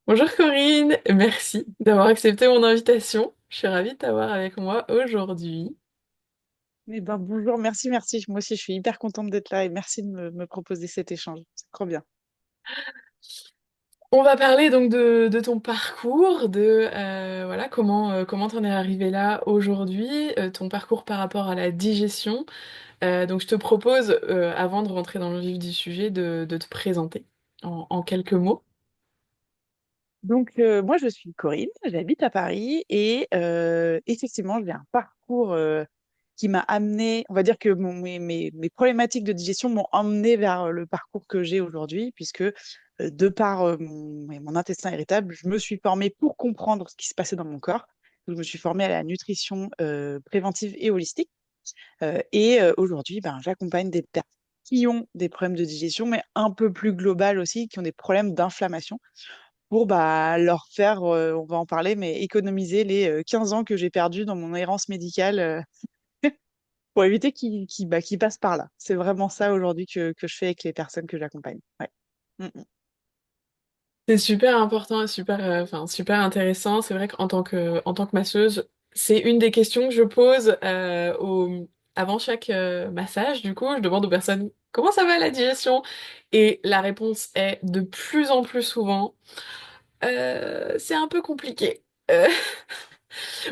Bonjour Corinne, merci d'avoir accepté mon invitation. Je suis ravie de t'avoir avec moi aujourd'hui. Eh ben, bonjour, merci. Moi aussi, je suis hyper contente d'être là et merci de me proposer cet échange. C'est trop bien. On va parler donc de ton parcours, de voilà comment t'en es arrivé là aujourd'hui, ton parcours par rapport à la digestion. Donc je te propose, avant de rentrer dans le vif du sujet, de te présenter en quelques mots. Moi, je suis Corinne, j'habite à Paris et effectivement, j'ai un parcours qui m'a amené, on va dire que mes problématiques de digestion m'ont emmené vers le parcours que j'ai aujourd'hui, puisque de par mon intestin irritable, je me suis formée pour comprendre ce qui se passait dans mon corps. Donc, je me suis formée à la nutrition préventive et holistique. Aujourd'hui, ben, j'accompagne des personnes qui ont des problèmes de digestion, mais un peu plus global aussi, qui ont des problèmes d'inflammation, pour bah, leur faire, on va en parler, mais économiser les 15 ans que j'ai perdus dans mon errance médicale pour éviter qu'ils passent par là. C'est vraiment ça aujourd'hui que je fais avec les personnes que j'accompagne. Ouais. Mm, mm. C'est super important et super, enfin, super intéressant. C'est vrai qu'en tant que masseuse, c'est une des questions que je pose avant chaque massage. Du coup, je demande aux personnes comment ça va la digestion? Et la réponse est de plus en plus souvent, c'est un peu compliqué.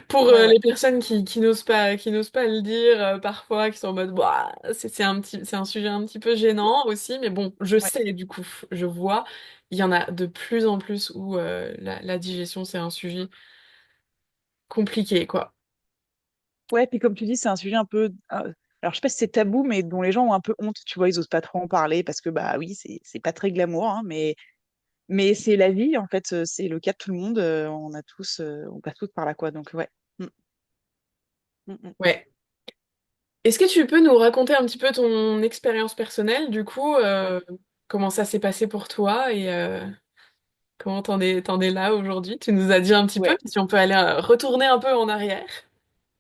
Pour Ouais, ouais. les personnes qui n'osent pas le dire parfois, qui sont en mode, bah, c'est un sujet un petit peu gênant aussi, mais bon, je Ouais. sais du coup, je vois, il y en a de plus en plus où la digestion c'est un sujet compliqué, quoi. Ouais, puis comme tu dis, c'est un sujet un peu. Alors, je sais pas si c'est tabou, mais dont les gens ont un peu honte. Tu vois, ils osent pas trop en parler parce que, bah oui, c'est pas très glamour, hein, mais c'est la vie, en fait. C'est le cas de tout le monde. On passe tous par là, quoi. Donc, ouais. Mm, mm, mm. Ouais. Est-ce que tu peux nous raconter un petit peu ton expérience personnelle, du coup, comment ça s'est passé pour toi et comment t'en es là aujourd'hui? Tu nous as dit un petit peu, Ouais. si on peut aller retourner un peu en arrière.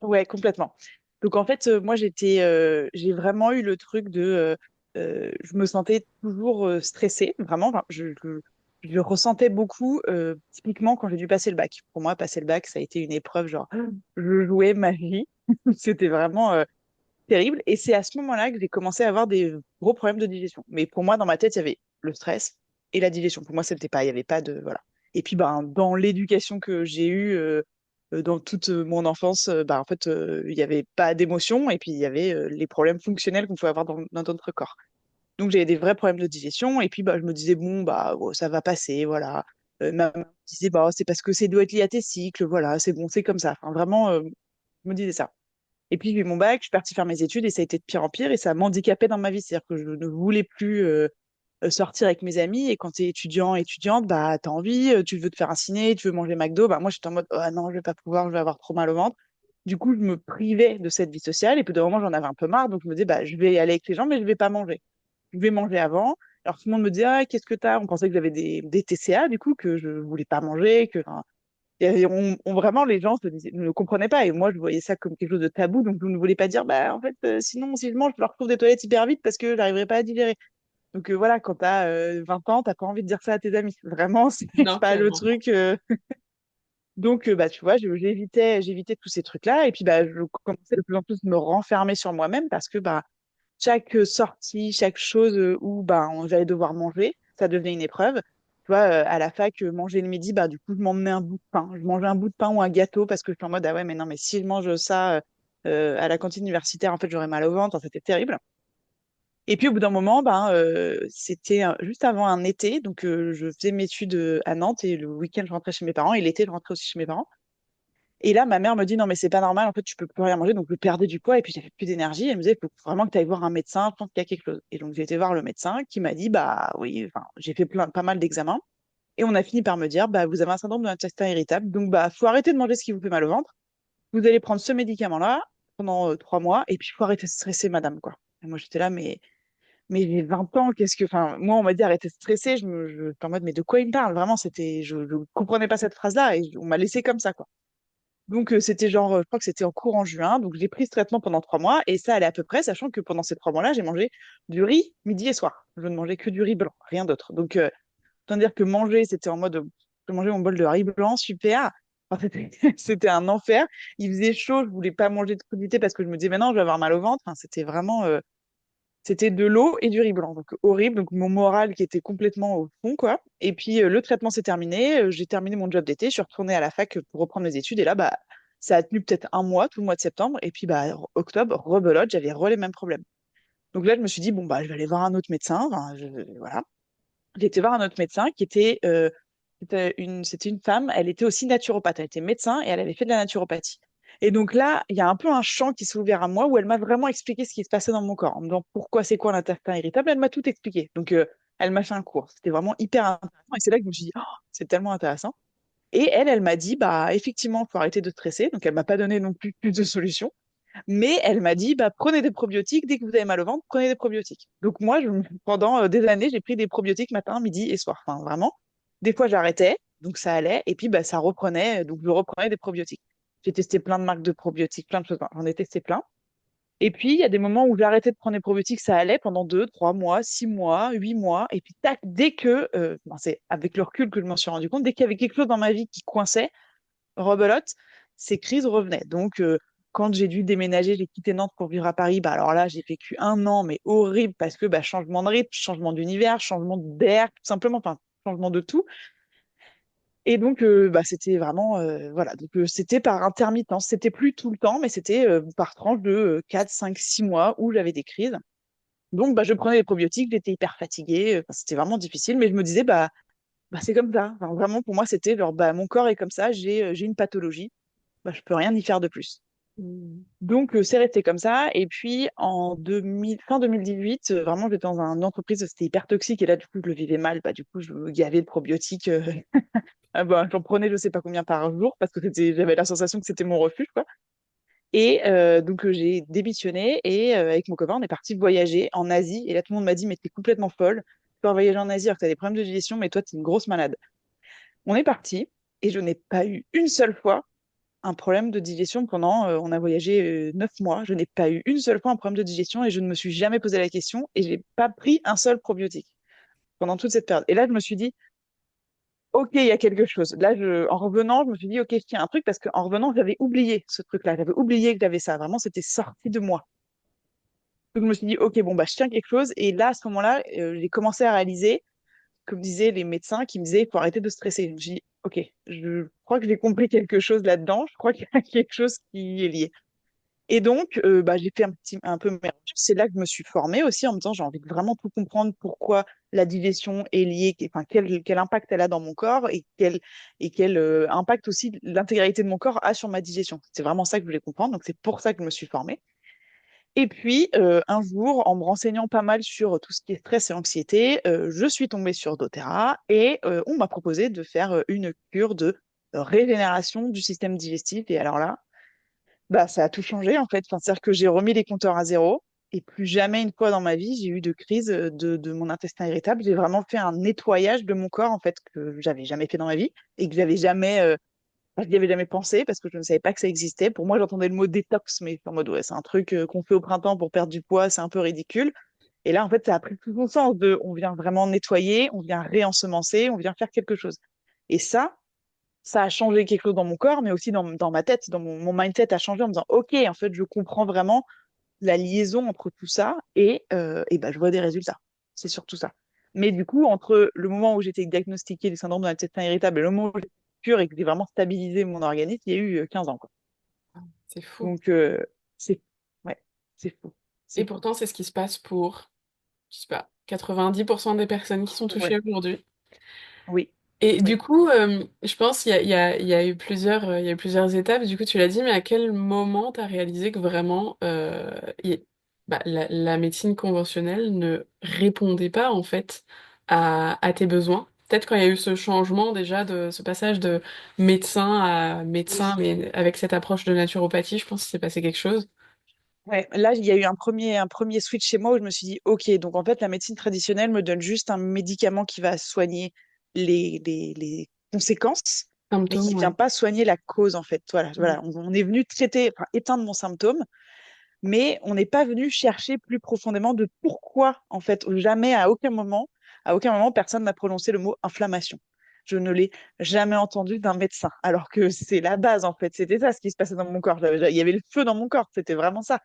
Ouais, complètement. Donc en fait, moi j'ai vraiment eu le truc de, je me sentais toujours stressée, vraiment. Enfin, je le ressentais beaucoup, typiquement quand j'ai dû passer le bac. Pour moi, passer le bac, ça a été une épreuve, genre, je jouais ma vie. C'était vraiment terrible. Et c'est à ce moment-là que j'ai commencé à avoir des gros problèmes de digestion. Mais pour moi, dans ma tête, il y avait le stress et la digestion. Pour moi, c'était pas, il y avait pas de, voilà. Et puis, ben, dans l'éducation que j'ai eue dans toute mon enfance, ben, en fait, il n'y avait pas d'émotion et puis il y avait les problèmes fonctionnels qu'on pouvait avoir dans notre corps. Donc, j'avais des vrais problèmes de digestion et puis, bah, je me disais, bon, bah, oh, ça va passer, voilà. Ma maman me disait, bah, c'est parce que c'est doit être lié à tes cycles, voilà, c'est bon, c'est comme ça. Enfin, vraiment, je me disais ça. Et puis, j'ai eu mon bac, je suis partie faire mes études et ça a été de pire en pire et ça m'handicapait dans ma vie. C'est-à-dire que je ne voulais plus sortir avec mes amis. Et quand tu es étudiant, étudiante, bah, tu as envie, tu veux te faire un ciné, tu veux manger McDo. Bah, moi, j'étais en mode, ah non, je vais pas pouvoir, je vais avoir trop mal au ventre. Du coup, je me privais de cette vie sociale et puis d'un moment, j'en avais un peu marre. Donc, je me disais, bah, je vais aller avec les gens, mais je vais pas manger. Je vais manger avant. Alors, tout le monde me disait, ah, qu'est-ce que t'as? On pensait que j'avais des TCA, du coup, que je voulais pas manger, que, enfin, et vraiment, les gens ne comprenaient pas. Et moi, je voyais ça comme quelque chose de tabou. Donc, je ne voulais pas dire, bah, en fait, sinon, si je mange, je leur retrouve des toilettes hyper vite parce que j'arriverai pas à digérer. Donc, voilà, quand tu as 20 ans, t'as pas envie de dire ça à tes amis. Vraiment, c'est Non, pas le clairement. truc. Donc, bah, tu vois, j'évitais tous ces trucs-là. Et puis, bah, je commençais de plus en plus à me renfermer sur moi-même parce que, bah, chaque sortie, chaque chose où bah, j'allais devoir manger, ça devenait une épreuve. Tu vois, à la fac, manger le midi, bah, du coup, je m'emmenais un bout de pain. Je mangeais un bout de pain ou un gâteau parce que je suis en mode, ah ouais, mais non, mais si je mange ça à la cantine universitaire, en fait, j'aurais mal au ventre. Enfin, c'était terrible. Et puis, au bout d'un moment, ben, c'était juste avant un été. Donc, je faisais mes études à Nantes et le week-end, je rentrais chez mes parents et l'été, je rentrais aussi chez mes parents. Et là, ma mère me dit, non, mais c'est pas normal, en fait, tu peux plus rien manger. Donc, je perdais du poids et puis j'avais plus d'énergie. Elle me disait, il faut vraiment que tu ailles voir un médecin, je pense qu'il y a quelque chose. Et donc, j'ai été voir le médecin qui m'a dit, bah oui, enfin, j'ai fait pas mal d'examens. Et on a fini par me dire, bah, vous avez un syndrome de l'intestin irritable. Donc, bah, faut arrêter de manger ce qui vous fait mal au ventre. Vous allez prendre ce médicament-là pendant 3 mois. Et puis, il faut arrêter de stresser, madame, quoi. Et moi, j'étais là, mais j'ai 20 ans, qu'est-ce que, enfin, moi, on m'a dit arrêtez de stresser. J'étais en mode, mais de quoi il me parle? Vraiment, je comprenais pas cette phrase-là et on m'a laissé comme ça, quoi. Donc, c'était genre, je crois que c'était en cours en juin. Donc, j'ai pris ce traitement pendant 3 mois et ça allait à peu près, sachant que pendant ces 3 mois-là, j'ai mangé du riz midi et soir. Je ne mangeais que du riz blanc, rien d'autre. Donc, autant dire que manger, c'était en mode, après manger mon bol de riz blanc, super. Enfin, c'était c'était un enfer. Il faisait chaud, je voulais pas manger de crudité parce que je me disais, mais non, je vais avoir mal au ventre. Enfin, c'était vraiment, c'était de l'eau et du riz blanc, donc horrible. Donc mon moral qui était complètement au fond, quoi. Et puis le traitement s'est terminé, j'ai terminé mon job d'été, je suis retournée à la fac pour reprendre mes études. Et là, bah, ça a tenu peut-être un mois, tout le mois de septembre. Et puis, bah, octobre, rebelote, j'avais les mêmes problèmes. Donc là, je me suis dit, bon, bah, je vais aller voir un autre médecin. Enfin, voilà. J'ai été voir un autre médecin qui était, c'était une femme, elle était aussi naturopathe. Elle était médecin et elle avait fait de la naturopathie. Et donc là, il y a un peu un champ qui s'est ouvert à moi où elle m'a vraiment expliqué ce qui se passait dans mon corps, en me disant pourquoi c'est quoi l'intestin irritable. Elle m'a tout expliqué. Donc, elle m'a fait un cours. C'était vraiment hyper intéressant. Et c'est là que je me suis dit, oh, c'est tellement intéressant. Et elle m'a dit, bah, effectivement, il faut arrêter de stresser. Donc, elle m'a pas donné non plus de solutions. Mais elle m'a dit, bah, prenez des probiotiques. Dès que vous avez mal au ventre, prenez des probiotiques. Donc moi, pendant des années, j'ai pris des probiotiques matin, midi et soir. Enfin, vraiment. Des fois, j'arrêtais, donc ça allait. Et puis, bah, ça reprenait. Donc, je reprenais des probiotiques. J'ai testé plein de marques de probiotiques, plein de choses. Enfin, j'en ai testé plein. Et puis, il y a des moments où j'ai arrêté de prendre des probiotiques, ça allait pendant 2, 3 mois, 6 mois, 8 mois. Et puis, tac, dès que, ben, c'est avec le recul que je m'en suis rendu compte, dès qu'il y avait quelque chose dans ma vie qui coinçait, rebelote, ces crises revenaient. Donc, quand j'ai dû déménager, j'ai quitté Nantes pour vivre à Paris. Bah, alors là, j'ai vécu un an, mais horrible, parce que bah, changement de rythme, changement d'univers, changement d'air, tout simplement, enfin, changement de tout. Et donc, bah, c'était vraiment, voilà, donc c'était par intermittence. C'était plus tout le temps, mais c'était par tranche de 4, 5, 6 mois où j'avais des crises. Donc, bah, je prenais les probiotiques, j'étais hyper fatiguée. Enfin, c'était vraiment difficile, mais je me disais, bah, c'est comme ça. Enfin, vraiment, pour moi, c'était genre, bah, mon corps est comme ça, j'ai une pathologie, bah, je peux rien y faire de plus. Mm. Donc, c'est resté comme ça. Et puis, fin 2018, vraiment, j'étais dans une entreprise, c'était hyper toxique. Et là, du coup, je le vivais mal. Bah, du coup, je gavais de probiotiques. Ah bah, j'en prenais je sais pas combien par jour parce que j'avais la sensation que c'était mon refuge, quoi. Et donc, j'ai démissionné et avec mon copain, on est parti voyager en Asie. Et là, tout le monde m'a dit, mais t'es complètement folle. Tu peux voyager en Asie alors que t'as des problèmes de digestion, mais toi, t'es une grosse malade. On est parti et je n'ai pas eu une seule fois un problème de digestion pendant, on a voyagé 9 mois. Je n'ai pas eu une seule fois un problème de digestion et je ne me suis jamais posé la question et j'ai pas pris un seul probiotique pendant toute cette période. Et là, je me suis dit, ok, il y a quelque chose. Là, en revenant, je me suis dit, ok, il y a un truc parce qu'en revenant, j'avais oublié ce truc-là. J'avais oublié que j'avais ça. Vraiment, c'était sorti de moi. Donc, je me suis dit, ok, bon, bah, je tiens quelque chose. Et là, à ce moment-là, j'ai commencé à réaliser, comme disaient les médecins, qui me disaient, il faut arrêter de stresser. Je me suis dit, ok, je crois que j'ai compris quelque chose là-dedans. Je crois qu'il y a quelque chose qui est lié. Et donc, bah, j'ai fait un peu mes recherches. C'est là que je me suis formée aussi en me disant, j'ai envie de vraiment tout comprendre pourquoi la digestion est liée, enfin, quel impact elle a dans mon corps et quel impact aussi l'intégralité de mon corps a sur ma digestion. C'est vraiment ça que je voulais comprendre. Donc, c'est pour ça que je me suis formée. Et puis, un jour, en me renseignant pas mal sur tout ce qui est stress et anxiété, je suis tombée sur doTERRA et on m'a proposé de faire une cure de régénération du système digestif. Et alors là, bah, ça a tout changé en fait. Enfin, c'est-à-dire que j'ai remis les compteurs à zéro et plus jamais une fois dans ma vie j'ai eu de crise de mon intestin irritable. J'ai vraiment fait un nettoyage de mon corps en fait que j'avais jamais fait dans ma vie et que j'avais jamais, enfin, je n'y avais jamais pensé parce que je ne savais pas que ça existait. Pour moi, j'entendais le mot détox, mais en mode ouais, c'est un truc qu'on fait au printemps pour perdre du poids, c'est un peu ridicule. Et là, en fait, ça a pris tout son sens de, on vient vraiment nettoyer, on vient réensemencer, on vient faire quelque chose. Et ça a changé quelque chose dans mon corps, mais aussi dans ma tête, dans mon mindset a changé en me disant, OK, en fait, je comprends vraiment la liaison entre tout ça et bah, je vois des résultats. C'est surtout ça. Mais du coup, entre le moment où j'étais diagnostiquée du syndrome de l'intestin irritable et le moment où j'étais pure et que j'ai vraiment stabilisé mon organisme, il y a eu 15 ans, quoi. C'est fou. Donc, c'est, ouais, c'est fou. Et C'est fou. pourtant, c'est ce qui se passe pour, je sais pas, 90% des personnes qui sont touchées Ouais, aujourd'hui. oui, Et du oui. coup, je pense qu'il y a eu il y a eu plusieurs étapes. Du coup, tu l'as dit, mais à quel moment tu as réalisé que vraiment bah, la médecine conventionnelle ne répondait pas en fait à tes besoins? Peut-être quand il y a eu ce changement déjà de ce passage de médecin à médecin, Oui. mais avec cette approche de naturopathie, je pense qu'il s'est passé quelque chose. Ouais, là, il y a eu un premier switch chez moi où je me suis dit, OK, donc en fait, la médecine traditionnelle me donne juste un médicament qui va soigner les conséquences, mais Symptômes, qui vient ouais. pas soigner la cause, en fait. Voilà, Mm. voilà. On est venu traiter, enfin, éteindre mon symptôme, mais on n'est pas venu chercher plus profondément de pourquoi, en fait, jamais, à aucun moment, personne n'a prononcé le mot inflammation. Je ne l'ai jamais entendu d'un médecin, alors que c'est la base, en fait. C'était ça ce qui se passait dans mon corps. Il y avait le feu dans mon corps, c'était vraiment ça.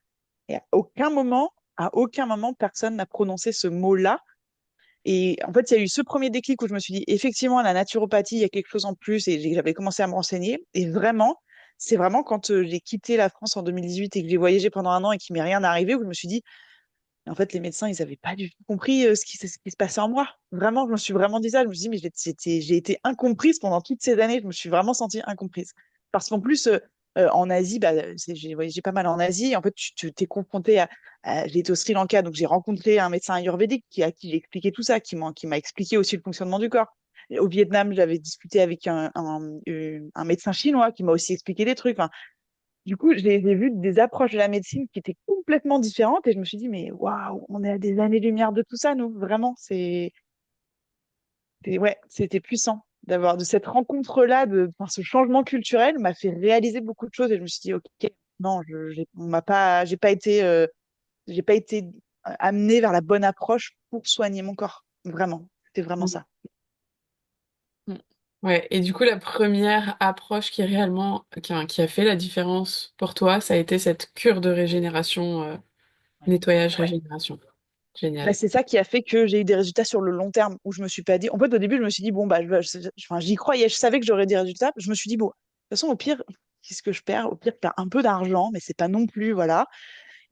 Et à aucun moment, personne n'a prononcé ce mot-là. Et en fait, il y a eu ce premier déclic où je me suis dit, effectivement, la naturopathie, il y a quelque chose en plus, et j'avais commencé à me renseigner. Et vraiment, c'est vraiment quand j'ai quitté la France en 2018 et que j'ai voyagé pendant un an et qu'il m'est rien arrivé, où je me suis dit, en fait, les médecins, ils n'avaient pas du tout compris ce qui se passait en moi. Vraiment, je me suis vraiment dit ça. Je me suis dit, mais j'ai été incomprise pendant toutes ces années. Je me suis vraiment sentie incomprise. Parce qu'en plus, en Asie, bah, j'ai voyagé pas mal en Asie. En fait, tu t'es confronté j'ai été au Sri Lanka, donc j'ai rencontré un médecin ayurvédique à qui j'ai expliqué tout ça, qui m'a expliqué aussi le fonctionnement du corps. Et au Vietnam, j'avais discuté avec un médecin chinois qui m'a aussi expliqué des trucs. Enfin, du coup, j'ai vu des approches de la médecine qui étaient complètement différentes et je me suis dit, mais waouh, on est à des années-lumière de tout ça, nous. Vraiment, ouais, c'était puissant d'avoir de cette rencontre-là, enfin, ce changement culturel m'a fait réaliser beaucoup de choses et je me suis dit, ok, non, on m'a pas, j'ai pas été amenée vers la bonne approche pour soigner mon corps. Vraiment, c'était vraiment Mm. ça. Mm. Ouais, et du coup, la première approche qui est réellement, qui a fait la différence pour toi, ça a été cette cure de régénération, nettoyage, Ouais. régénération. Bah, Génial. c'est ça qui a fait que j'ai eu des résultats sur le long terme où je me suis pas dit. En fait, au début, je me suis dit, bon, bah, enfin, j'y croyais, je savais que j'aurais des résultats. Je me suis dit, bon, de toute façon, au pire, qu'est-ce que je perds? Au pire, je perds un peu d'argent, mais c'est pas non plus, voilà.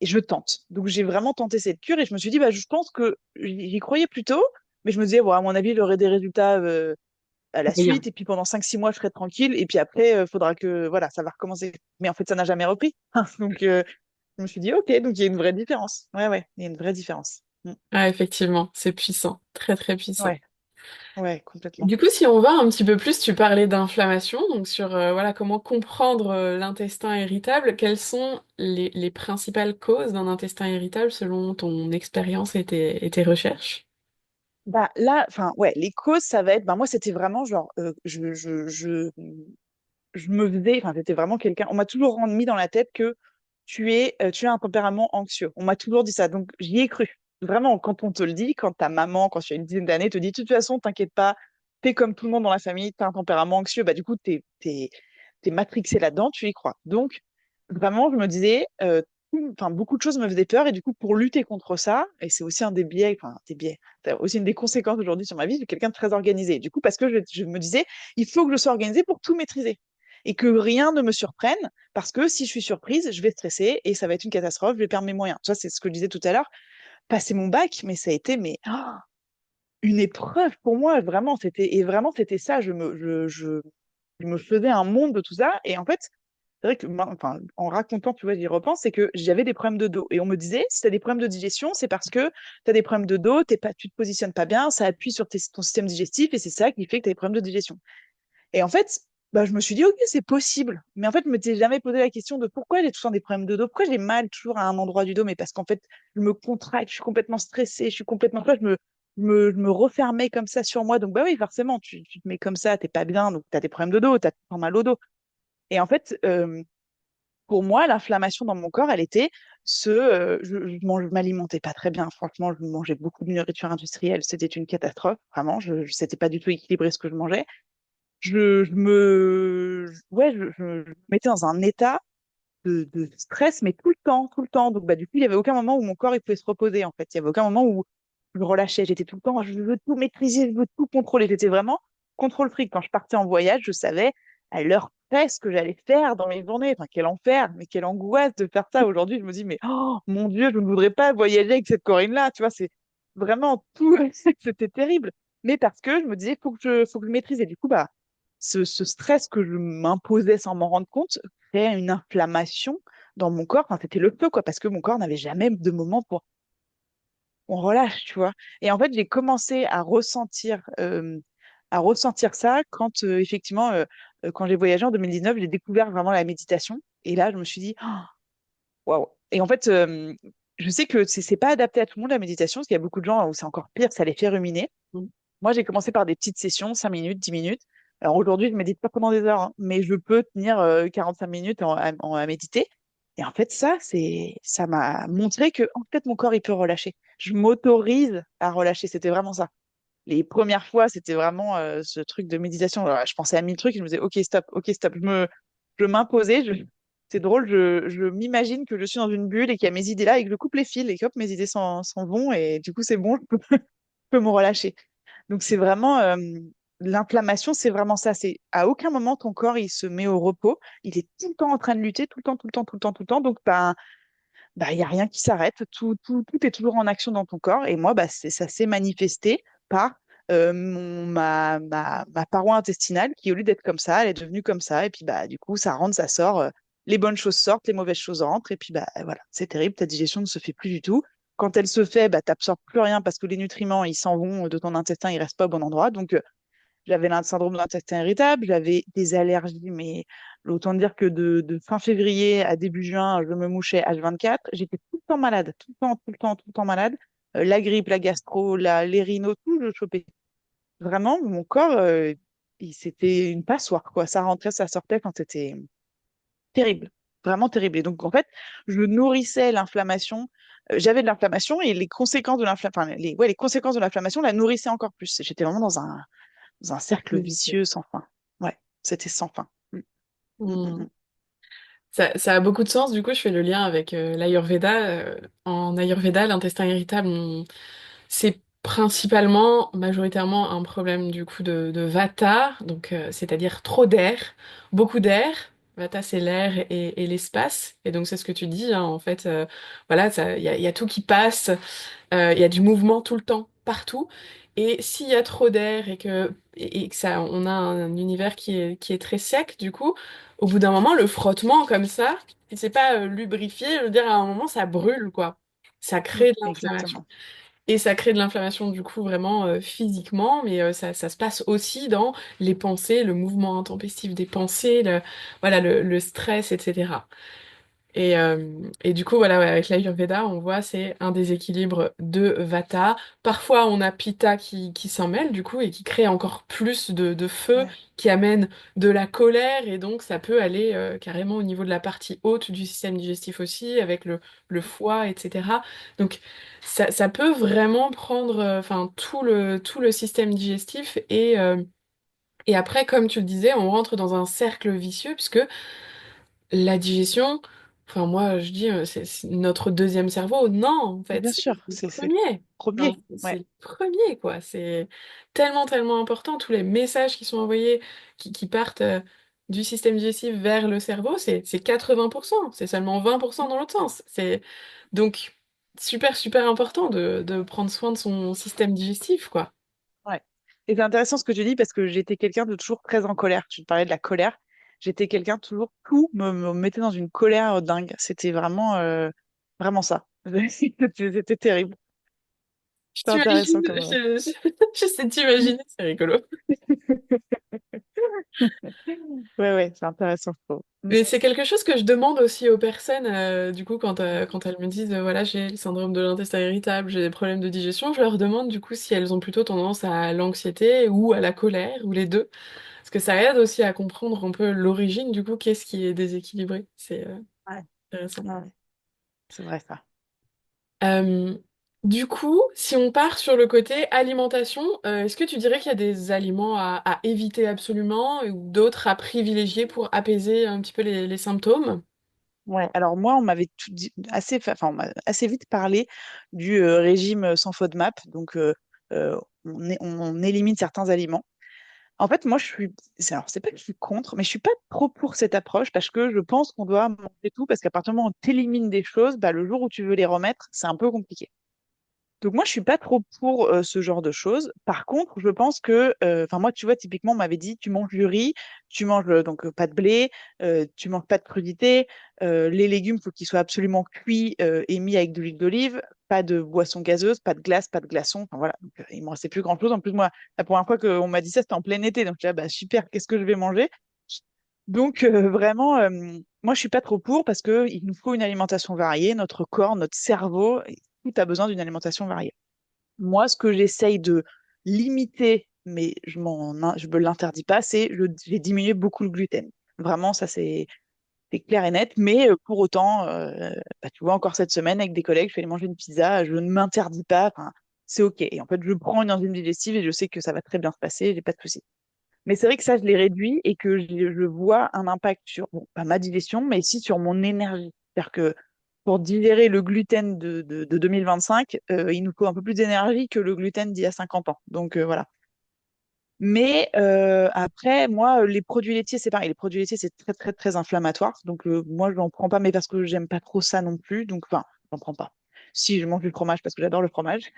Et je tente. Donc, j'ai vraiment tenté cette cure et je me suis dit, bah, je pense que j'y croyais plutôt, mais je me disais, bon, à mon avis, j'aurai des résultats à la Rien. suite et puis pendant 5 6 mois, je serai tranquille et puis après, faudra que, voilà, ça va recommencer. Mais en fait, ça n'a jamais repris. Donc, je me suis dit, ok, donc il y a une vraie différence. Ouais, ouais, il y a une vraie différence. Mm. Ah, effectivement, c'est puissant, très très puissant. Ouais. Ouais, complètement. Du coup, si on va un petit peu plus, tu parlais d'inflammation, donc sur voilà comment comprendre l'intestin irritable. Quelles sont les principales causes d'un intestin irritable selon ton expérience et tes recherches? Bah là, enfin ouais, les causes, ça va être, bah moi c'était vraiment genre, je me faisais, enfin c'était vraiment quelqu'un, on m'a toujours mis dans la tête que tu as un tempérament anxieux. On m'a toujours dit ça, donc j'y ai cru. Vraiment, quand on te le dit, quand ta maman, quand tu as une dizaine d'années, te dit, de toute façon, t'inquiète pas, t'es comme tout le monde dans la famille, t'as un tempérament anxieux, bah du coup, t'es matrixé là-dedans, tu y crois. Donc, vraiment, je me disais, enfin, beaucoup de choses me faisaient peur, et du coup, pour lutter contre ça, et c'est aussi un des biais, enfin, des biais, c'est aussi une des conséquences aujourd'hui sur ma vie, je suis quelqu'un de très organisé. Du coup, parce que je me disais, il faut que je sois organisé pour tout maîtriser. Et que rien ne me surprenne, parce que si je suis surprise, je vais stresser et ça va être une catastrophe, je vais perdre mes moyens. Ça, c'est ce que je disais tout à l'heure. Passer mon bac, mais ça a été une épreuve pour moi, vraiment. C'était ça. Je me faisais un monde de tout ça. Et en fait, c'est vrai que, enfin, en racontant, tu vois, j'y repense, c'est que j'avais des problèmes de dos. Et on me disait, si tu as des problèmes de digestion, c'est parce que tu as des problèmes de dos, tu te positionnes pas bien, ça appuie sur ton système digestif et c'est ça qui fait que tu as des problèmes de digestion. Et en fait, bah, je me suis dit, ok, c'est possible. Mais en fait, je ne m'étais jamais posé la question de pourquoi j'ai tout le temps des problèmes de dos, pourquoi j'ai mal toujours à un endroit du dos, mais parce qu'en fait, je me contracte, je suis complètement stressée, je suis complètement, je me refermais comme ça sur moi. Donc, bah oui, forcément, tu te mets comme ça, t'es pas bien, donc tu as des problèmes de dos, tu as tout le temps mal au dos. Et en fait, pour moi, l'inflammation dans mon corps, elle était je m'alimentais pas très bien. Franchement, je mangeais beaucoup de nourriture industrielle. C'était une catastrophe, vraiment. C'était pas du tout équilibré ce que je mangeais. Je me mettais dans un état de stress, mais tout le temps, tout le temps. Donc, bah, du coup, il y avait aucun moment où mon corps il pouvait se reposer, en fait. Il y avait aucun moment où je relâchais. J'étais tout le temps, je veux tout maîtriser, je veux tout contrôler. J'étais vraiment contrôle fric. Quand je partais en voyage, je savais à l'heure près ce que j'allais faire dans mes journées. Enfin, quel enfer, mais quelle angoisse de faire ça. Aujourd'hui, je me dis, mais oh, mon Dieu, je ne voudrais pas voyager avec cette Corinne-là. Tu vois, c'est vraiment tout. C'était terrible. Mais parce que je me disais, faut que je maîtrise. Et du coup, bah, ce stress que je m'imposais sans m'en rendre compte créait une inflammation dans mon corps. Enfin, c'était le feu, quoi, parce que mon corps n'avait jamais de moment pour on relâche, tu vois. Et en fait, j'ai commencé à ressentir ça quand, effectivement, quand j'ai voyagé en 2019, j'ai découvert vraiment la méditation. Et là, je me suis dit, waouh. Et en fait, je sais que c'est pas adapté à tout le monde, la méditation, parce qu'il y a beaucoup de gens où c'est encore pire, ça les fait ruminer. Moi, j'ai commencé par des petites sessions, 5 minutes, 10 minutes. Alors aujourd'hui, je ne médite pas pendant des heures, hein, mais je peux tenir 5 minutes à méditer. Et en fait, ça m'a montré que en fait, mon corps, il peut relâcher. Je m'autorise à relâcher. C'était vraiment ça. les premières fois, c'était vraiment ce truc de méditation. Alors, je pensais à mille trucs et je me disais, ok, stop. Je m'imposais. C'est drôle, je m'imagine que je suis dans une bulle et qu'il y a mes idées là et que je coupe les fils et que hop, mes idées s'en vont et du coup, c'est bon, je peux me relâcher. Donc, c'est vraiment l'inflammation, c'est vraiment ça. C'est à aucun moment ton corps il se met au repos. Il est tout le temps en train de lutter, tout le temps, tout le temps, tout le temps, tout le temps. Donc, ben, il y a rien qui s'arrête. Tout est toujours en action dans ton corps. Et moi, bah, ça s'est manifesté par ma paroi intestinale qui, au lieu d'être comme ça, elle est devenue comme ça. Et puis, bah, du coup, ça rentre, ça sort. Les bonnes choses sortent, les mauvaises choses rentrent. Et puis, bah, voilà, c'est terrible. Ta digestion ne se fait plus du tout. Quand elle se fait, bah, tu n'absorbes plus rien parce que les nutriments, ils s'en vont de ton intestin, ils restent pas au bon endroit. Donc, j'avais un syndrome d'intestin irritable, j'avais des allergies, mais autant dire que de fin février à début juin, je me mouchais H24. J'étais tout le temps malade, tout le temps, tout le temps, tout le temps malade. La grippe, la gastro, les rhinos, tout, je chopais. Vraiment, mon corps, c'était une passoire, quoi. Ça rentrait, ça sortait quand c'était terrible, vraiment terrible. Et donc, en fait, je nourrissais l'inflammation. J'avais de l'inflammation et les conséquences de l'inflammation, enfin, les conséquences de l'inflammation la nourrissaient encore plus. J'étais vraiment dans un cercle vicieux sans fin. Ouais, c'était sans fin. Mm. Ça a beaucoup de sens, du coup je fais le lien avec l'Ayurveda. En Ayurveda, l'intestin irritable, c'est principalement, majoritairement un problème du coup de Vata, donc c'est-à-dire trop d'air, beaucoup d'air. Vata c'est l'air et l'espace, et donc c'est ce que tu dis, hein, en fait, voilà, il y a tout qui passe, il y a du mouvement tout le temps, partout. Et s'il y a trop d'air et que ça, on a un univers qui est très sec, du coup, au bout d'un moment, le frottement comme ça, si c'est pas lubrifié, je veux dire, à un moment, ça brûle, quoi. Ça crée de l'inflammation. Exactement. Et ça crée de l'inflammation, du coup, vraiment physiquement, mais ça se passe aussi dans les pensées, le mouvement intempestif des pensées, voilà, le stress, etc. Et du coup, voilà, ouais, avec l'Ayurveda, on voit c'est un déséquilibre de Vata. Parfois, on a Pitta qui s'en mêle, du coup, et qui crée encore plus de feu, Ouais, qui amène de la colère, et donc ça peut aller carrément au niveau de la partie haute du système digestif aussi, avec le foie, etc. Donc, ça peut vraiment prendre enfin, tout le système digestif, et après, comme tu le disais, on rentre dans un cercle vicieux, puisque la digestion, enfin moi je dis c'est notre deuxième cerveau. Non, en fait, bien c'est sûr, le c'est premier. Non, premier. c'est Ouais, le premier, quoi. C'est tellement, tellement important. Tous les messages qui sont envoyés, qui partent du système digestif vers le cerveau, c'est 80%. C'est seulement 20% dans l'autre sens. Donc super, super important de prendre soin de son système digestif, quoi. ouais. Et c'est intéressant ce que tu dis parce que j'étais quelqu'un de toujours très en colère. Tu te parlais de la colère. J'étais quelqu'un toujours, tout me mettait dans une colère dingue. C'était vraiment, vraiment ça. C'était terrible. Je C'est t'imagine, intéressant comme. je sais t'imaginer, c'est rigolo. Ouais, ouais, c'est intéressant, je trouve. Mais c'est quelque chose que je demande aussi aux personnes, du coup, quand elles me disent, voilà, j'ai le syndrome de l'intestin irritable, j'ai des problèmes de digestion, je leur demande, du coup, si elles ont plutôt tendance à l'anxiété ou à la colère, ou les deux. Parce que ça aide aussi à comprendre un peu l'origine, du coup, qu'est-ce qui est déséquilibré. C'est Ouais, intéressant. ouais, c'est vrai ça. Euh, du coup, si on part sur le côté alimentation, est-ce que tu dirais qu'il y a des aliments à éviter absolument ou d'autres à privilégier pour apaiser un petit peu les symptômes? Ouais, alors moi, on m'avait enfin, on m'a assez vite parlé du régime sans FODMAP, donc on élimine certains aliments. En fait, moi, alors, c'est pas que je suis contre, mais je suis pas trop pour cette approche parce que je pense qu'on doit manger tout parce qu'à partir du moment où tu élimines des choses, bah, le jour où tu veux les remettre, c'est un peu compliqué. Donc moi, je suis pas trop pour ce genre de choses. Par contre, je pense que, enfin moi, tu vois, typiquement, on m'avait dit, tu manges du riz, tu manges donc pas de blé, tu manges pas de crudités, les légumes, faut qu'ils soient absolument cuits et mis avec de l'huile d'olive, pas de boisson gazeuse, pas de glace, pas de glaçons. Enfin voilà, donc, il me restait plus grand-chose. En plus, moi, la première fois qu'on m'a dit ça, c'était en plein été, donc là, bah super, qu'est-ce que je vais manger? Donc vraiment, moi, je suis pas trop pour parce que il nous faut une alimentation variée. Notre corps, notre cerveau, tout a besoin d'une alimentation variée. Moi, ce que j'essaye de limiter, mais je me l'interdis pas, c'est j'ai diminué beaucoup le gluten. Vraiment, ça c'est clair et net. Mais pour autant, bah, tu vois, encore cette semaine avec des collègues, je vais aller manger une pizza. Je ne m'interdis pas. Enfin, c'est OK. Et en fait, je prends une enzyme digestive et je sais que ça va très bien se passer, j'ai pas de souci. Mais c'est vrai que ça, je l'ai réduit et que je vois un impact sur, bon, pas ma digestion, mais aussi sur mon énergie. C'est-à-dire que pour digérer le gluten de 2025, il nous faut un peu plus d'énergie que le gluten d'il y a 50 ans. Donc voilà. Mais après, moi, les produits laitiers, c'est pareil. Les produits laitiers, c'est très, très, très inflammatoire. Donc moi, je n'en prends pas, mais parce que j'aime pas trop ça non plus. Donc, enfin, j'en prends pas. Si, je mange du fromage parce que j'adore le fromage.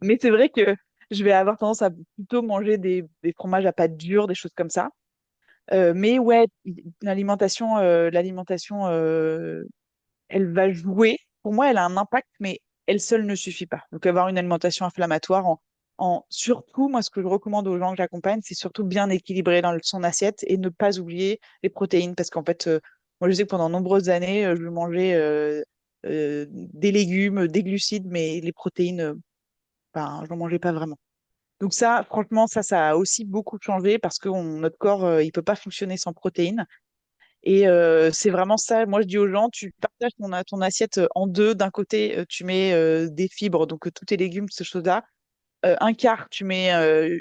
Mais c'est vrai que je vais avoir tendance à plutôt manger des fromages à pâte dure, des choses comme ça. Mais ouais, l'alimentation, elle va jouer. Pour moi, elle a un impact, mais elle seule ne suffit pas. Donc, avoir une alimentation inflammatoire, surtout, moi, ce que je recommande aux gens que j'accompagne, c'est surtout bien équilibrer dans son assiette et ne pas oublier les protéines. Parce qu'en fait, moi, je sais que pendant de nombreuses années, je mangeais des légumes, des glucides, mais les protéines, ben, je n'en mangeais pas vraiment. Donc ça, franchement, ça a aussi beaucoup changé parce que notre corps, il peut pas fonctionner sans protéines. Et c'est vraiment ça. Moi, je dis aux gens, tu partages ton assiette en deux. D'un côté, tu mets des fibres, donc tous tes légumes, ces choses-là. Un quart, tu mets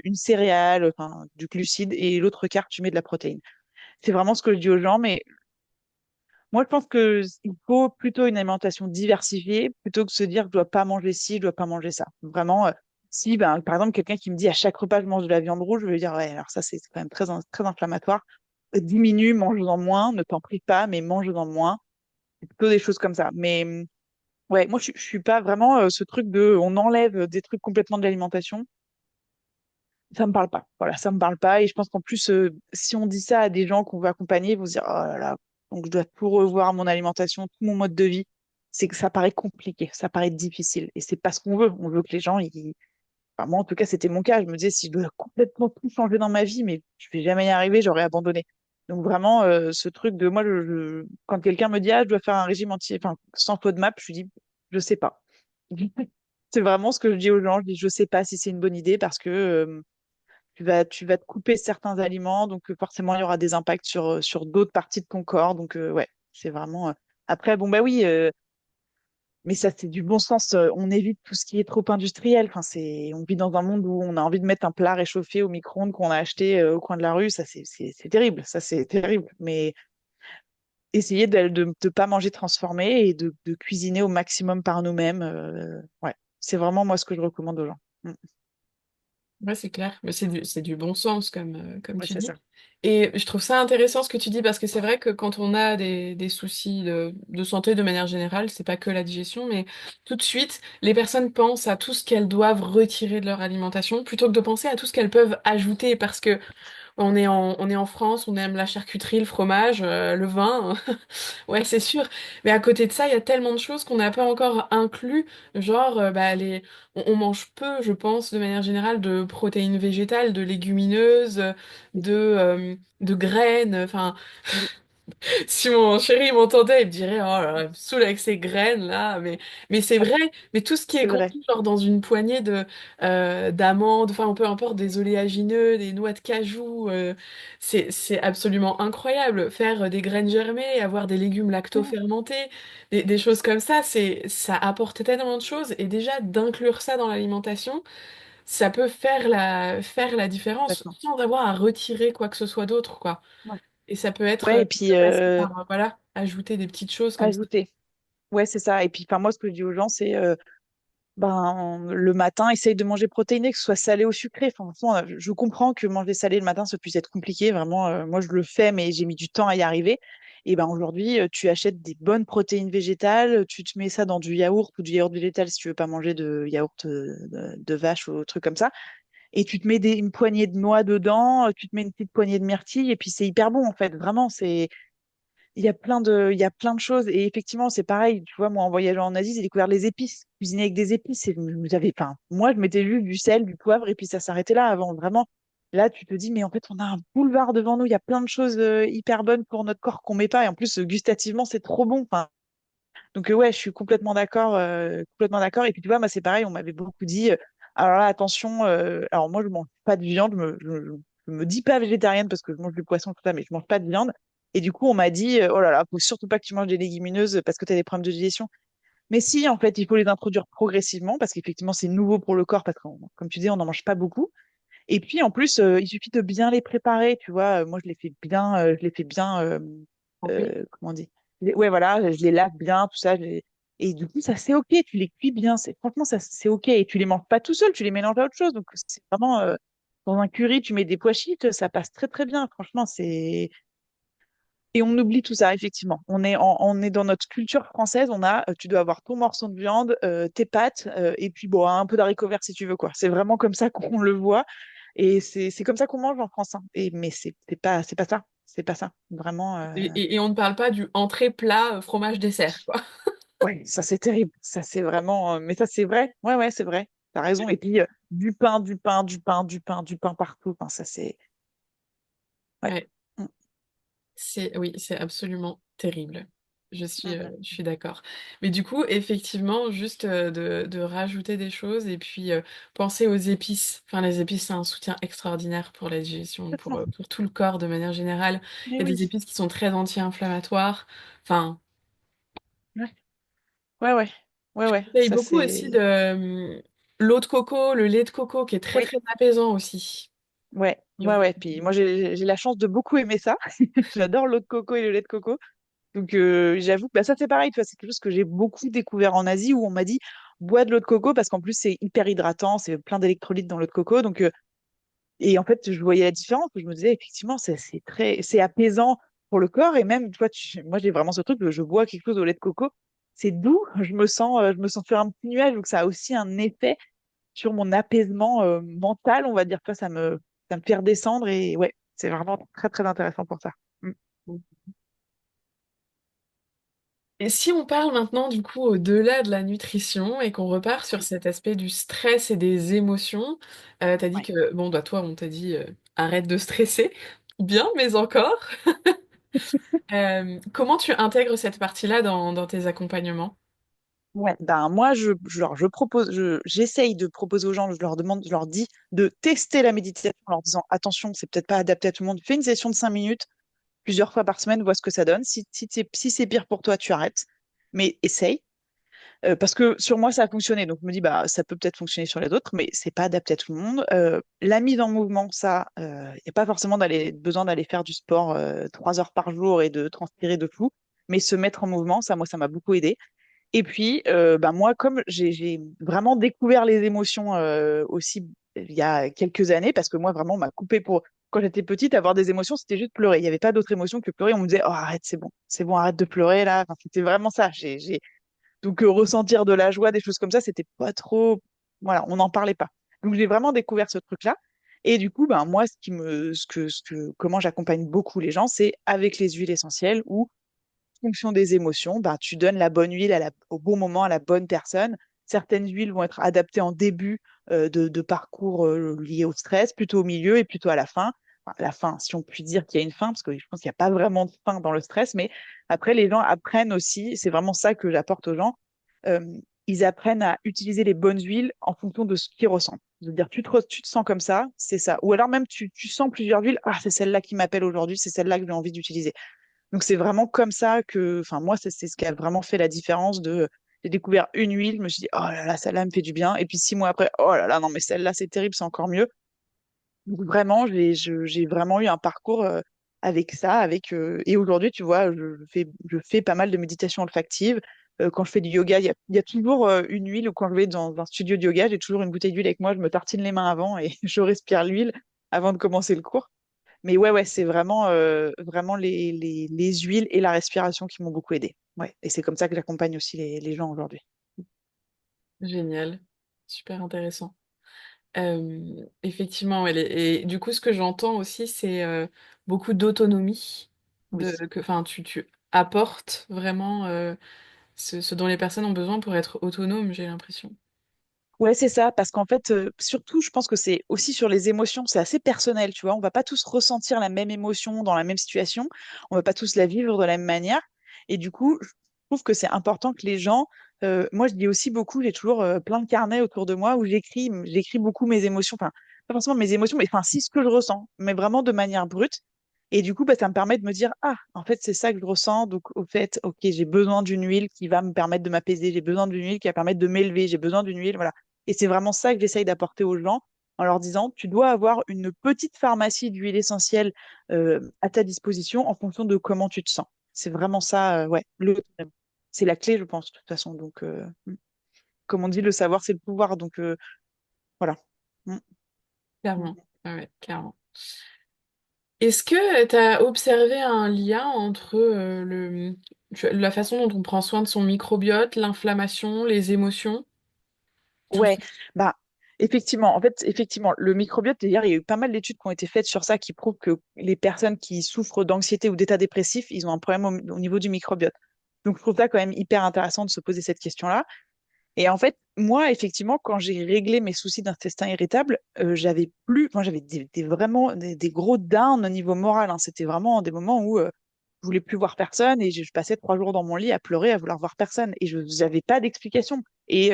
une céréale, enfin, du glucide, et l'autre quart, tu mets de la protéine. C'est vraiment ce que je dis aux gens, mais moi, je pense que il faut plutôt une alimentation diversifiée plutôt que de se dire je dois pas manger ci, je dois pas manger ça. Vraiment, si, ben, par exemple, quelqu'un qui me dit à chaque repas je mange de la viande rouge, je vais lui dire ouais, alors ça c'est quand même très inflammatoire. Diminue, mange-en moins, ne t'en prive pas, mais mange-en moins. C'est plutôt des choses comme ça. Mais ouais, moi je suis pas vraiment ce truc de on enlève des trucs complètement de l'alimentation. Ça me parle pas. Voilà, ça me parle pas. Et je pense qu'en plus, si on dit ça à des gens qu'on veut accompagner, ils vont se dire, oh là là, donc je dois tout revoir mon alimentation, tout mon mode de vie. C'est que ça paraît compliqué, ça paraît difficile. Et c'est pas ce qu'on veut. On veut que les gens, enfin, moi, en tout cas, c'était mon cas. Je me disais, si je dois complètement tout changer dans ma vie, mais je vais jamais y arriver, j'aurais abandonné. Donc vraiment, ce truc de moi, quand quelqu'un me dit, ah, je dois faire un régime entier, enfin, sans FODMAP, je lui dis, je sais pas. C'est vraiment ce que je dis aux gens. Je dis, je sais pas si c'est une bonne idée parce que tu vas te couper certains aliments, donc forcément, il y aura des impacts sur d'autres parties de ton corps. Donc, ouais, c'est vraiment. Après, bon, bah oui, mais ça, c'est du bon sens. On évite tout ce qui est trop industriel. Enfin, on vit dans un monde où on a envie de mettre un plat réchauffé au micro-ondes qu'on a acheté au coin de la rue. Ça, c'est terrible. Ça, c'est terrible. Mais essayer de ne pas manger transformé et de cuisiner au maximum par nous-mêmes. Ouais, c'est vraiment moi ce que je recommande aux gens. Mm. Ouais, c'est clair, mais c'est du bon sens comme Ouais, tu c'est dis. ça. Et je trouve ça intéressant ce que tu dis parce que c'est vrai que quand on a des soucis de santé de manière générale, c'est pas que la digestion, mais tout de suite, les personnes pensent à tout ce qu'elles doivent retirer de leur alimentation plutôt que de penser à tout ce qu'elles peuvent ajouter parce que on est en France, on aime la charcuterie, le fromage, le vin. Ouais, c'est sûr. Mais à côté de ça, il y a tellement de choses qu'on n'a pas encore inclus. Genre, bah, on mange peu, je pense, de manière générale, de protéines végétales, de légumineuses, de graines. Enfin, Oui, si mon chéri m'entendait, il me dirait, oh là là, il me saoule avec ces graines là, mais c'est vrai, mais tout ce qui est c'est vrai. contenu genre dans une poignée d'amandes, enfin peu importe, des oléagineux, des noix de cajou, c'est absolument incroyable. Faire des graines germées, avoir des légumes lacto-fermentés, des choses comme ça, ça apporte tellement de choses et déjà d'inclure ça dans l'alimentation, ça peut faire la différence Complètement. sans avoir à retirer quoi que ce soit d'autre, quoi. Ouais. Et ça peut être Ouais, et ça puis peut passer par voilà, ajouter des petites choses comme ça. ajouter. Ouais, c'est ça. Et puis, enfin, moi, ce que je dis aux gens, c'est ben, le matin, essaye de manger protéiné, que ce soit salé ou sucré. Enfin, franchement, je comprends que manger salé le matin, ça puisse être compliqué. Vraiment, moi, je le fais, mais j'ai mis du temps à y arriver. Et ben aujourd'hui, tu achètes des bonnes protéines végétales, tu te mets ça dans du yaourt ou du yaourt végétal si tu veux pas manger de yaourt de vache ou truc comme ça. Et tu te mets une poignée de noix dedans, tu te mets une petite poignée de myrtille, et puis c'est hyper bon en fait. Vraiment, il y a plein de choses. Et effectivement, c'est pareil. Tu vois, moi, en voyageant en Asie, j'ai découvert les épices. Cuisiner avec des épices. Et enfin, moi, je mettais juste du sel, du poivre, et puis ça s'arrêtait là avant. Vraiment, là, tu te dis, mais en fait, on a un boulevard devant nous. Il y a plein de choses hyper bonnes pour notre corps qu'on met pas. Et en plus, gustativement, c'est trop bon. Enfin, donc, ouais, je suis complètement d'accord. Complètement d'accord. Et puis, tu vois, moi, c'est pareil. On m'avait beaucoup dit, alors là, attention. Alors, moi, je mange pas de viande. Je me dis pas végétarienne parce que je mange du poisson, tout ça, mais je mange pas de viande. Et du coup, on m'a dit, oh là là, faut surtout pas que tu manges des légumineuses parce que tu as des problèmes de digestion. Mais si, en fait, il faut les introduire progressivement parce qu'effectivement, c'est nouveau pour le corps parce que, comme tu dis, on n'en mange pas beaucoup. Et puis, en plus, il suffit de bien les préparer, tu vois. Moi, Oui. comment on dit? Ouais, voilà, je les lave bien, tout ça. Et du coup, ça, c'est OK. Tu les cuis bien. Franchement, ça, c'est OK. Et tu les manges pas tout seul, tu les mélanges à autre chose. Donc, c'est vraiment, dans un curry, tu mets des pois chiches, ça passe très, très bien. Franchement, c'est. Et on oublie tout ça, effectivement. On est dans notre culture française. Tu dois avoir ton morceau de viande, tes pâtes, et puis bon, un peu d'haricots verts si tu veux, quoi. C'est vraiment comme ça qu'on le voit. Et c'est comme ça qu'on mange en France, hein. Mais c'est pas ça. C'est pas ça. Vraiment, Et on ne parle pas du entrée, plat, fromage, dessert, quoi. ouais, ça c'est terrible. Ça c'est vraiment. Mais ça c'est vrai. Ouais, ouais, c'est vrai. T'as raison. Et puis, du pain, du pain, du pain, du pain, du pain partout. Enfin, ça c'est. Ouais. Ouais. Mm, Oui, c'est absolument terrible. mm, Je suis d'accord. Mais du coup, effectivement, juste de rajouter des choses et puis penser aux épices. Enfin, les épices, c'est un soutien extraordinaire pour la digestion, complètement. pour tout le corps de manière générale. Mais Il y a des oui. épices qui sont très anti-inflammatoires. Enfin, Ouais, ouais, ouais. Ouais, je ouais. conseille Ça beaucoup aussi de c'est. l'eau de coco, le lait de coco, qui est très Oui. très apaisant aussi. Ouais, ouais, ouais. Puis moi, j'ai la chance de beaucoup aimer ça. J'adore l'eau de coco et le lait de coco. Donc, j'avoue que bah, ça, c'est pareil. Tu vois, c'est quelque chose que j'ai beaucoup découvert en Asie où on m'a dit bois de l'eau de coco parce qu'en plus, c'est hyper hydratant, c'est plein d'électrolytes dans l'eau de coco. Donc, et en fait, je voyais la différence. Je me disais, effectivement, c'est apaisant pour le corps. Et même, tu vois, moi, j'ai vraiment ce truc, je bois quelque chose au lait de coco. C'est doux. Je me sens sur un petit nuage. Donc, ça a aussi un effet sur mon apaisement mental, on va dire que ça me fait redescendre et ouais, c'est vraiment très très intéressant pour ça. Mm. Et si on parle maintenant du coup au-delà de la nutrition et qu'on repart sur Oui, cet aspect du stress et des émotions, t'as dit oui. que, bon, bah toi, on t'a dit arrête de stresser. Bien, mais encore. Comment tu intègres cette partie-là dans tes accompagnements? Ouais, ben moi je propose, j'essaye de proposer aux gens, je leur demande, je leur dis de tester la méditation en leur disant attention, c'est peut-être pas adapté à tout le monde. Fais une session de 5 minutes plusieurs fois par semaine, vois ce que ça donne. Si c'est pire pour toi, tu arrêtes. Mais essaye. Parce que sur moi, ça a fonctionné. Donc, je me dis, bah, ça peut peut-être fonctionner sur les autres, mais c'est pas adapté à tout le monde. La mise en mouvement, ça, il n'y a pas forcément besoin d'aller faire du sport 3 heures par jour et de transpirer de fou. Mais se mettre en mouvement, ça, moi, ça m'a beaucoup aidé. Et puis, bah, moi, comme j'ai vraiment découvert les émotions aussi il y a quelques années, parce que moi, vraiment, on m'a coupé pour. Quand j'étais petite, avoir des émotions, c'était juste pleurer. Il n'y avait pas d'autre émotion que pleurer. On me disait, oh, arrête, c'est bon, arrête de pleurer là. Enfin, c'était vraiment ça. Donc, ressentir de la joie, des choses comme ça, c'était pas trop. Voilà, on n'en parlait pas. Donc, j'ai vraiment découvert ce truc-là. Et du coup, ben, moi, comment j'accompagne beaucoup les gens, c'est avec les huiles essentielles où, en fonction des émotions, ben, tu donnes la bonne huile au bon moment à la bonne personne. Certaines huiles vont être adaptées en début de parcours lié au stress, plutôt au milieu et plutôt à la fin. Enfin, la fin, si on peut dire qu'il y a une fin, parce que je pense qu'il n'y a pas vraiment de fin dans le stress, mais après, les gens apprennent aussi, c'est vraiment ça que j'apporte aux gens, euh, ils apprennent à utiliser les bonnes huiles en fonction de ce qu'ils ressentent. C'est-à-dire, tu te sens comme ça, c'est ça. Ou alors même, tu sens plusieurs huiles, ah, c'est celle-là qui m'appelle aujourd'hui, c'est celle-là que j'ai envie d'utiliser. Donc c'est vraiment comme ça que, enfin moi c'est ce qui a vraiment fait la différence j'ai découvert une huile, je me suis dit oh là là celle-là me fait du bien, et puis 6 mois après oh là là non mais celle-là c'est terrible, c'est encore mieux. Donc vraiment j'ai vraiment eu un parcours avec ça, et aujourd'hui tu vois je fais pas mal de méditation olfactive. Quand je fais du yoga, il y a toujours une huile, ou quand je vais dans un studio de yoga, j'ai toujours une bouteille d'huile avec moi, je me tartine les mains avant et je respire l'huile avant de commencer le cours. Mais ouais, ouais, c'est vraiment les huiles et la respiration qui m'ont beaucoup aidé. Ouais. Et c'est comme ça que j'accompagne aussi les gens aujourd'hui. Génial, super intéressant. Effectivement, et du coup, ce que j'entends aussi, c'est beaucoup d'autonomie, Oui. enfin, tu apportes vraiment ce dont les personnes ont besoin pour être autonomes, j'ai l'impression. Ouais, c'est ça, parce qu'en fait, surtout, je pense que c'est aussi sur les émotions, c'est assez personnel, tu vois. On va pas tous ressentir la même émotion dans la même situation, on va pas tous la vivre de la même manière. Et du coup, je trouve que c'est important que les gens, moi, je dis aussi beaucoup, j'ai toujours plein de carnets autour de moi où j'écris beaucoup mes émotions, enfin, pas forcément mes émotions, mais enfin, si ce que je ressens, mais vraiment de manière brute. Et du coup, bah, ça me permet de me dire, ah, en fait, c'est ça que je ressens. Donc, au fait, ok, j'ai besoin d'une huile qui va me permettre de m'apaiser. J'ai besoin d'une huile qui va permettre de m'élever. J'ai besoin d'une huile, voilà. Et c'est vraiment ça que j'essaye d'apporter aux gens en leur disant, tu dois avoir une petite pharmacie d'huile essentielle à ta disposition en fonction de comment tu te sens. C'est vraiment ça, ouais. C'est la clé, je pense, de toute façon. Donc, comme on dit, le savoir, c'est le pouvoir. Donc, voilà. Mm. Clairement. Ah ouais, clairement. Est-ce que tu as observé un lien entre la façon dont on prend soin de son microbiote, l'inflammation, les émotions, tout Ouais, ça? bah effectivement, en fait, effectivement, le microbiote, d'ailleurs, il y a eu pas mal d'études qui ont été faites sur ça qui prouvent que les personnes qui souffrent d'anxiété ou d'état dépressif, ils ont un problème au niveau du microbiote. Donc, je trouve ça quand même hyper intéressant de se poser cette question-là. Et en fait, moi, effectivement, quand j'ai réglé mes soucis d'intestin irritable, j'avais plus, enfin, j'avais vraiment des gros downs au niveau moral, hein. C'était vraiment des moments où je voulais plus voir personne et je passais 3 jours dans mon lit à pleurer, à vouloir voir personne. Et je n'avais pas d'explication. Et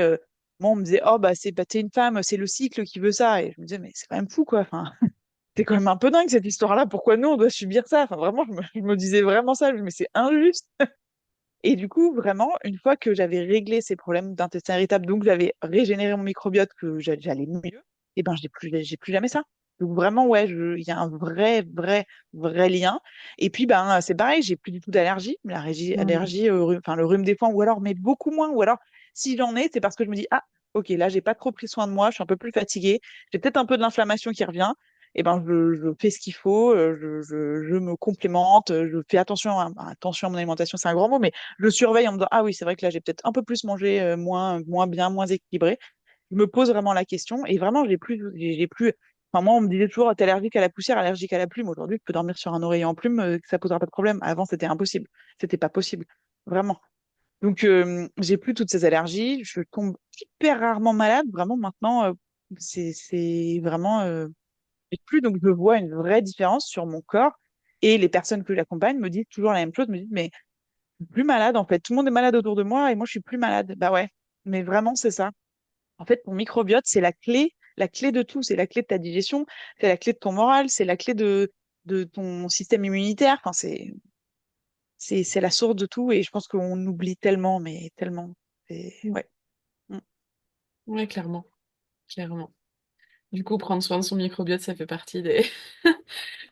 moi, on me disait, oh, bah, t'es une femme, c'est le cycle qui veut ça. Et je me disais, mais c'est quand même fou, quoi. Enfin, c'est quand même un peu dingue cette histoire-là. Pourquoi nous, on doit subir ça? Enfin, vraiment, je me disais vraiment ça. Mais c'est injuste. Et du coup, vraiment, une fois que j'avais réglé ces problèmes d'intestin irritable, donc j'avais régénéré mon microbiote, que j'allais mieux, et ben j'ai plus jamais ça. Donc vraiment, ouais, il y a un vrai lien. Et puis, ben, c'est pareil, j'ai plus du tout d'allergie. Mhm. Allergie, enfin, le rhume des foins, ou alors, mais beaucoup moins. Ou alors, si j'en ai, c'est parce que je me dis, ah, ok, là, j'ai pas trop pris soin de moi, je suis un peu plus fatiguée, j'ai peut-être un peu de l'inflammation qui revient. Et ben, je fais ce qu'il faut, je me complémente, je fais attention à mon alimentation, c'est un grand mot, mais je surveille en me disant, ah oui, c'est vrai que là, j'ai peut-être un peu plus mangé, moins bien, moins équilibré. Je me pose vraiment la question et vraiment, j'ai plus, enfin, moi, on me disait toujours, t'es allergique à la poussière, allergique à la plume. Aujourd'hui, je peux dormir sur un oreiller en plume, que ça posera pas de problème. Avant, c'était impossible. C'était pas possible. Vraiment. Donc, j'ai plus toutes ces allergies. Je tombe hyper rarement malade. Vraiment, maintenant, c'est vraiment, j'ai plus. Donc, je vois une vraie différence sur mon corps. Et les personnes que j'accompagne me disent toujours la même chose, me disent, mais plus malade en fait. Tout le monde est malade autour de moi et moi je suis plus malade. Bah ouais, mais vraiment c'est ça. En fait, ton microbiote, c'est la clé de tout. C'est la clé de ta digestion, c'est la clé de ton moral, c'est la clé de ton système immunitaire. Enfin, c'est la source de tout et je pense qu'on oublie tellement, mais tellement. Ouais. Mm. Ouais, clairement, clairement. Du coup, prendre soin de son microbiote, ça fait partie des,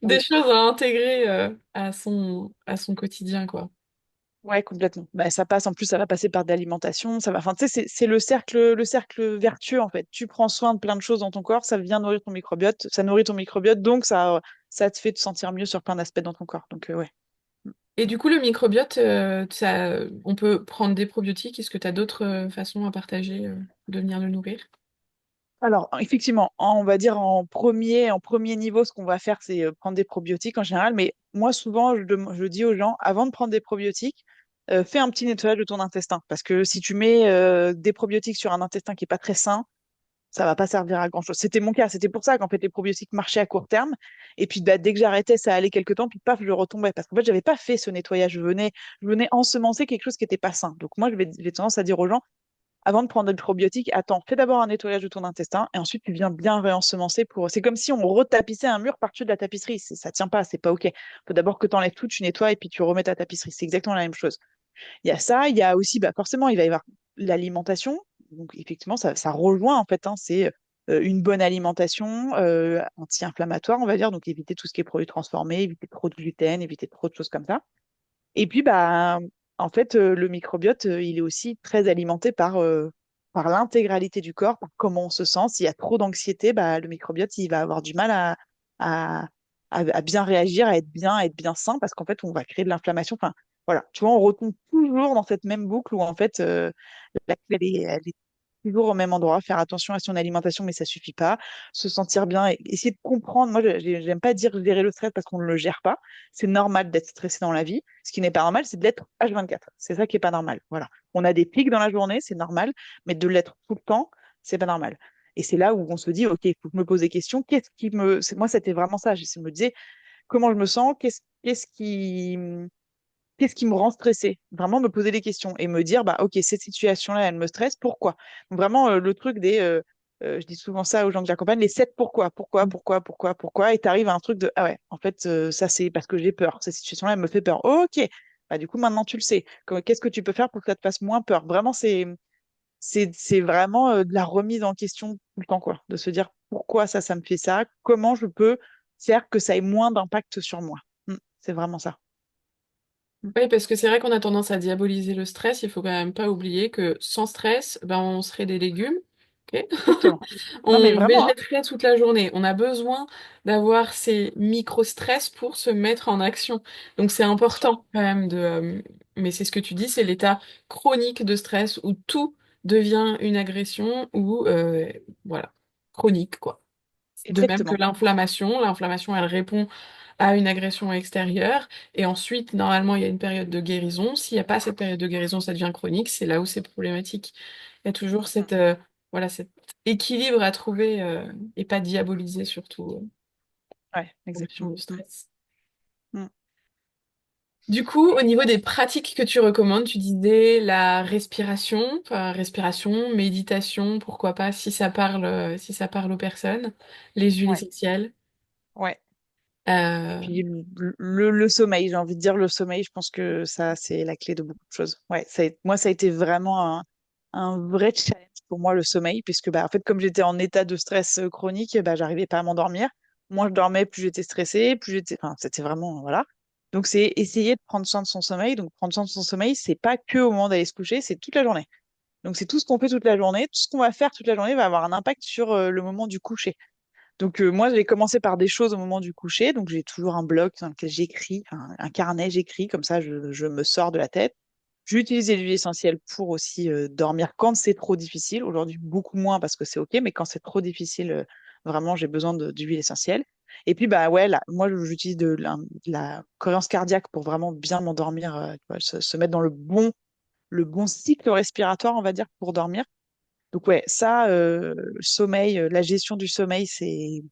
des Oui. choses à intégrer à son quotidien, quoi. Ouais, complètement. Bah, ça passe, en plus, ça va passer par de l'alimentation, ça va, enfin, tu sais, c'est le cercle vertueux, en fait. Tu prends soin de plein de choses dans ton corps, ça vient nourrir ton microbiote, ça nourrit ton microbiote, donc ça te fait te sentir mieux sur plein d'aspects dans ton corps. Donc, ouais. Et du coup, le microbiote, on peut prendre des probiotiques. Est-ce que tu as d'autres façons à partager de venir le nourrir? Alors, effectivement, on va dire en premier niveau, ce qu'on va faire, c'est prendre des probiotiques en général. Mais moi, souvent, je dis aux gens, avant de prendre des probiotiques, fais un petit nettoyage de ton intestin. Parce que si tu mets des probiotiques sur un intestin qui est pas très sain, ça va pas servir à grand-chose. C'était mon cas. C'était pour ça qu'en fait, les probiotiques marchaient à court terme. Et puis, bah, dès que j'arrêtais, ça allait quelques temps, puis paf, je retombais. Parce qu'en fait, j'avais pas fait ce nettoyage. Je venais ensemencer quelque chose qui était pas sain. Donc, moi, j'ai tendance à dire aux gens, avant de prendre des probiotiques, attends, fais d'abord un nettoyage de ton intestin et ensuite tu viens bien réensemencer pour. C'est comme si on retapissait un mur par-dessus de la tapisserie. Ça tient pas, c'est pas OK. Faut d'abord que tu enlèves tout, tu nettoies et puis tu remets ta tapisserie. C'est exactement la même chose. Il y a ça, il y a aussi, bah, forcément, il va y avoir l'alimentation. Donc effectivement, ça rejoint en fait, hein, c'est une bonne alimentation anti-inflammatoire, on va dire. Donc éviter tout ce qui est produits transformés, éviter trop de gluten, éviter trop de choses comme ça. Et puis, bah, en fait, le microbiote, il est aussi très alimenté par l'intégralité du corps, par comment on se sent. S'il y a trop d'anxiété, bah, le microbiote, il va avoir du mal à, à bien réagir, à être bien sain, parce qu'en fait, on va créer de l'inflammation. Enfin, voilà, tu vois, on retombe toujours dans cette même boucle où, en fait, la clé, elle est toujours au même endroit, faire attention à son alimentation, mais ça suffit pas. Se sentir bien, et essayer de comprendre. Moi, j'aime pas dire gérer le stress parce qu'on ne le gère pas. C'est normal d'être stressé dans la vie. Ce qui n'est pas normal, c'est de l'être H24. C'est ça qui est pas normal. Voilà. On a des pics dans la journée, c'est normal, mais de l'être tout le temps, c'est pas normal. Et c'est là où on se dit, OK, il faut que je me pose des questions. Moi, c'était vraiment ça. Je me disais, comment je me sens? Qu'est-ce qui me rend stressée? Vraiment me poser des questions et me dire, bah, ok, cette situation-là, elle me stresse, pourquoi? Donc vraiment, le truc je dis souvent ça aux gens que j'accompagne, les 7 pourquoi, et tu arrives à un truc de, ah ouais, en fait, ça, c'est parce que j'ai peur. Cette situation-là, elle me fait peur. Ok, bah, du coup, maintenant, tu le sais. Qu'est-ce que tu peux faire pour que ça te fasse moins peur? Vraiment, c'est vraiment de la remise en question tout le temps, quoi. De se dire pourquoi ça me fait ça, comment je peux faire que ça ait moins d'impact sur moi. C'est vraiment ça. Oui, parce que c'est vrai qu'on a tendance à diaboliser le stress. Il faut quand même pas oublier que sans stress, ben, on serait des légumes. Ok. Exactement. Non, mais On vraiment, hein. végéterait toute la journée. On a besoin d'avoir ces micro-stress pour se mettre en action. Donc c'est important quand même mais c'est ce que tu dis, c'est l'état chronique de stress où tout devient une agression ou voilà, chronique quoi. De même que Exactement. l'inflammation, elle répond à une agression extérieure, et ensuite, normalement, il y a une période de guérison. S'il n'y a pas cette période de guérison, ça devient chronique, c'est là où c'est problématique. Il y a toujours Mm. voilà, cet équilibre à trouver et pas diaboliser surtout Ouais, la gestion exactement. du stress. Mm. Du coup, au niveau des pratiques que tu recommandes, tu disais la respiration, enfin, respiration, méditation, pourquoi pas, si ça parle aux personnes, les huiles Ouais, essentielles. ouais. Euh, Puis le sommeil, j'ai envie de dire le sommeil, je pense que ça, c'est la clé de beaucoup de choses. Ouais, moi, ça a été vraiment un vrai challenge pour moi, le sommeil, puisque, bah, en fait, comme j'étais en état de stress chronique, bah, j'arrivais pas à m'endormir. Moins je dormais, plus j'étais stressée, enfin, c'était vraiment, voilà. Donc, c'est essayer de prendre soin de son sommeil. Donc, prendre soin de son sommeil, c'est pas que au moment d'aller se coucher, c'est toute la journée. Donc, c'est tout ce qu'on fait toute la journée. Tout ce qu'on va faire toute la journée va avoir un impact sur le moment du coucher. Donc moi, j'ai commencé par des choses au moment du coucher. Donc j'ai toujours un bloc dans lequel j'écris, un carnet, j'écris, comme ça je me sors de la tête. J'utilise les huiles essentielles pour aussi dormir quand c'est trop difficile. Aujourd'hui, beaucoup moins parce que c'est OK, mais quand c'est trop difficile, vraiment, j'ai besoin d'huile essentielle. Et puis, bah ouais, là, moi, j'utilise de la cohérence cardiaque pour vraiment bien m'endormir, tu vois, se mettre dans le bon cycle respiratoire, on va dire, pour dormir. Donc ouais, ça, le sommeil, la gestion du sommeil, c'est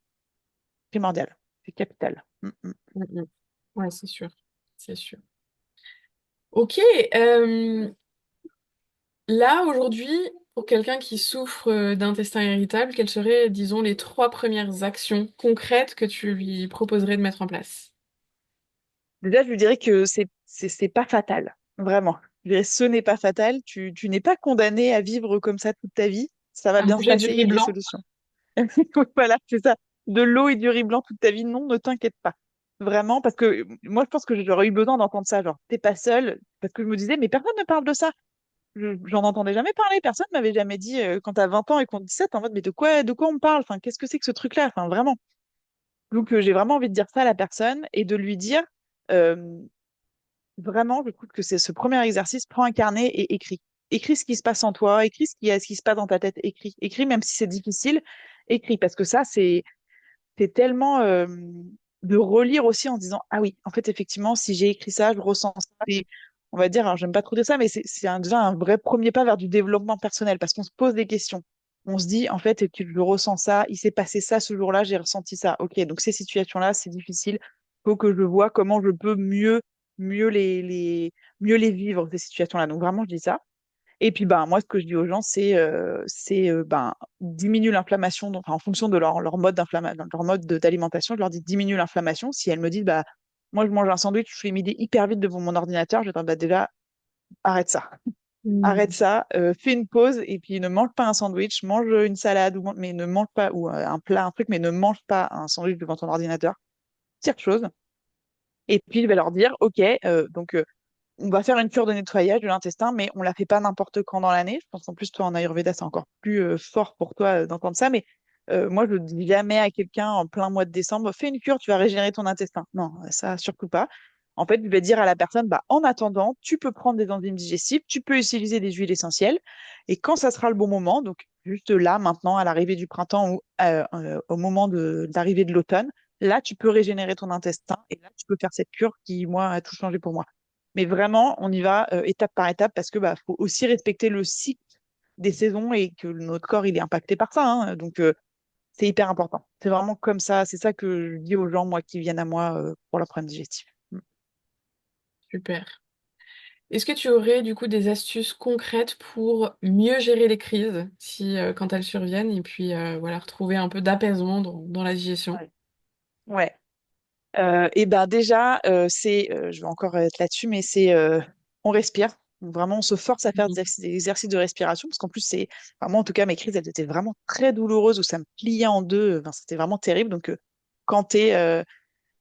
primordial, c'est capital. mm, mm. Ouais, c'est sûr, c'est sûr. Ok, là aujourd'hui, pour quelqu'un qui souffre d'intestin irritable, quelles seraient, disons, les trois premières actions concrètes que tu lui proposerais de mettre en place? Déjà, je lui dirais que c'est pas fatal, vraiment. Je dirais, ce n'est pas fatal. Tu n'es pas condamné à vivre comme ça toute ta vie. Ça va À bien se manger du passer, il y riz a des blanc? solutions. Voilà, c'est ça. De l'eau et du riz blanc toute ta vie, non, ne t'inquiète pas. Vraiment, parce que moi, je pense que j'aurais eu besoin d'entendre ça, genre, t'es pas seule, parce que je me disais, mais personne ne parle de ça. J'en entendais jamais parler, personne m'avait jamais dit, quand t'as 20 ans et qu'on te dit ça, t'es en mode, mais de quoi on parle? Enfin, qu'est-ce que c'est que ce truc-là? Enfin, vraiment. Donc, j'ai vraiment envie de dire ça à la personne et de lui dire, euh, vraiment, je trouve que c'est ce premier exercice, prends un carnet et écris. Écris ce qui se passe en toi, écris ce qui se passe dans ta tête, écris. Écris même si c'est difficile, écris. Parce que ça, c'est tellement de relire aussi en se disant, ah oui, en fait, effectivement, si j'ai écrit ça, je ressens ça. Et on va dire, alors, j'aime pas trop dire ça, mais déjà un vrai premier pas vers du développement personnel parce qu'on se pose des questions. On se dit, en fait, que je ressens ça, il s'est passé ça ce jour-là, j'ai ressenti ça. Ok, donc ces situations-là, c'est difficile. Faut que je vois comment je peux mieux mieux les vivre, ces situations-là. Donc vraiment, je dis ça. Et puis, ben, moi, ce que je dis aux gens, ben, diminue l'inflammation. Donc, en fonction de leur mode leur mode d'alimentation, je leur dis diminue l'inflammation. Si elles me disent, bah, moi, je mange un sandwich, je fais midi hyper vite devant mon ordinateur, je vais dire, bah, déjà, arrête ça. Arrête Hmm. ça, fais une pause et puis ne mange pas un sandwich, mange une salade, mais ne mange pas, ou un plat, un truc, mais ne mange pas un sandwich devant ton ordinateur. Tire chose. Et puis, je vais leur dire, OK, on va faire une cure de nettoyage de l'intestin, mais on la fait pas n'importe quand dans l'année. Je pense qu'en plus, toi, en Ayurveda, c'est encore plus fort pour toi d'entendre ça. Mais moi, je ne dis jamais à quelqu'un en plein mois de décembre, fais une cure, tu vas régénérer ton intestin. Non, ça, surtout pas. En fait, je vais dire à la personne, bah, en attendant, tu peux prendre des enzymes digestives, tu peux utiliser des huiles essentielles. Et quand ça sera le bon moment, donc juste là, maintenant, à l'arrivée du printemps ou au moment d'arrivée de l'automne, là, tu peux régénérer ton intestin et là, tu peux faire cette cure qui, moi, a tout changé pour moi. Mais vraiment, on y va étape par étape parce que bah, faut aussi respecter le cycle des saisons et que notre corps il est impacté par ça, hein. Donc c'est hyper important. C'est vraiment comme ça. C'est ça que je dis aux gens moi qui viennent à moi pour leur problème digestif. Super. Est-ce que tu aurais du coup des astuces concrètes pour mieux gérer les crises si quand elles surviennent et puis voilà retrouver un peu d'apaisement dans la digestion? Ouais. Ouais. Et ben déjà, je vais encore être là-dessus, mais on respire. Vraiment, on se force à faire Mhm. des exercices de respiration, parce qu'en plus, moi en tout cas, mes crises, elles étaient vraiment très douloureuses, où ça me pliait en deux. Enfin, c'était vraiment terrible. Donc, quand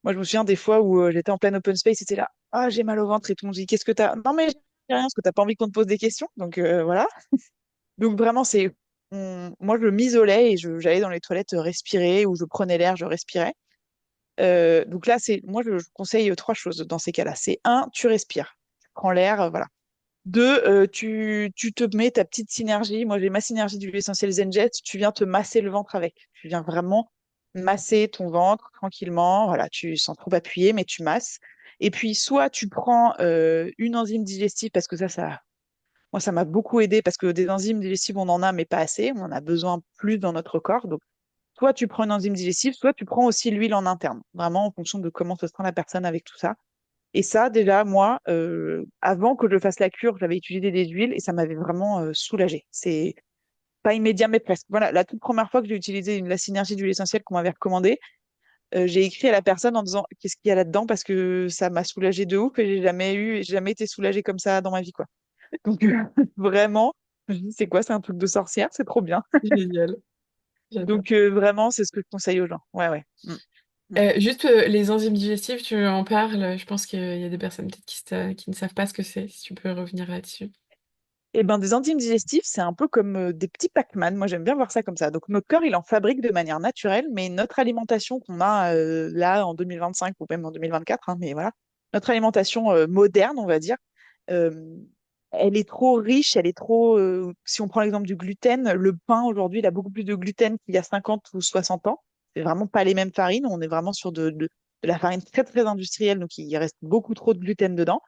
moi, je me souviens des fois où j'étais en plein open space, c'était là, ah, j'ai mal au ventre, et tout le monde dit, qu'est-ce que t'as? Non, mais j'ai rien, parce que t'as pas envie qu'on te pose des questions. Donc, voilà. Donc, vraiment, moi, je m'isolais et j'allais dans les toilettes respirer, ou je prenais l'air, je respirais. Donc là, je conseille trois choses dans ces cas-là. C'est un, tu respires, tu prends l'air, voilà. Deux, tu te mets ta petite synergie. Moi, j'ai ma synergie d'huile essentielle Zenjet. Tu viens te masser le ventre avec. Tu viens vraiment masser ton ventre tranquillement. Voilà, tu sans trop appuyer, mais tu masses. Et puis, soit tu prends une enzyme digestive, parce que moi, ça m'a beaucoup aidé, parce que des enzymes digestives, on en a, mais pas assez. On en a besoin plus dans notre corps. Donc, soit tu prends une enzyme digestive, soit tu prends aussi l'huile en interne, vraiment en fonction de comment se sent la personne avec tout ça. Et ça, déjà, moi, avant que je fasse la cure, j'avais utilisé des huiles et ça m'avait vraiment soulagée. C'est pas immédiat, mais presque. Voilà, la toute première fois que j'ai utilisé la synergie d'huile essentielle qu'on m'avait recommandée, j'ai écrit à la personne en disant qu'est-ce qu'il y a là-dedans parce que ça m'a soulagée de ouf et j'ai jamais été soulagée comme ça dans ma vie, quoi. Donc, vraiment, je me dis, c'est quoi? C'est un truc de sorcière, c'est trop bien. Génial, j'adore. Donc, vraiment, c'est ce que je conseille aux gens. Ouais, ouais. Mm. Mm. Juste les enzymes digestives, tu en parles. Je pense qu'il y a des personnes peut-être qui ne savent pas ce que c'est. Si tu peux revenir là-dessus. Eh ben, des enzymes digestifs, c'est un peu comme des petits Pac-Man. Moi, j'aime bien voir ça comme ça. Donc, notre corps, il en fabrique de manière naturelle, mais notre alimentation qu'on a là en 2025 ou même en 2024, hein, mais voilà, notre alimentation moderne, on va dire, euh, elle est trop riche, elle est trop. Si on prend l'exemple du gluten, le pain aujourd'hui, il a beaucoup plus de gluten qu'il y a 50 ou 60 ans. C'est vraiment pas les mêmes farines. On est vraiment sur de la farine très, très industrielle, donc il reste beaucoup trop de gluten dedans.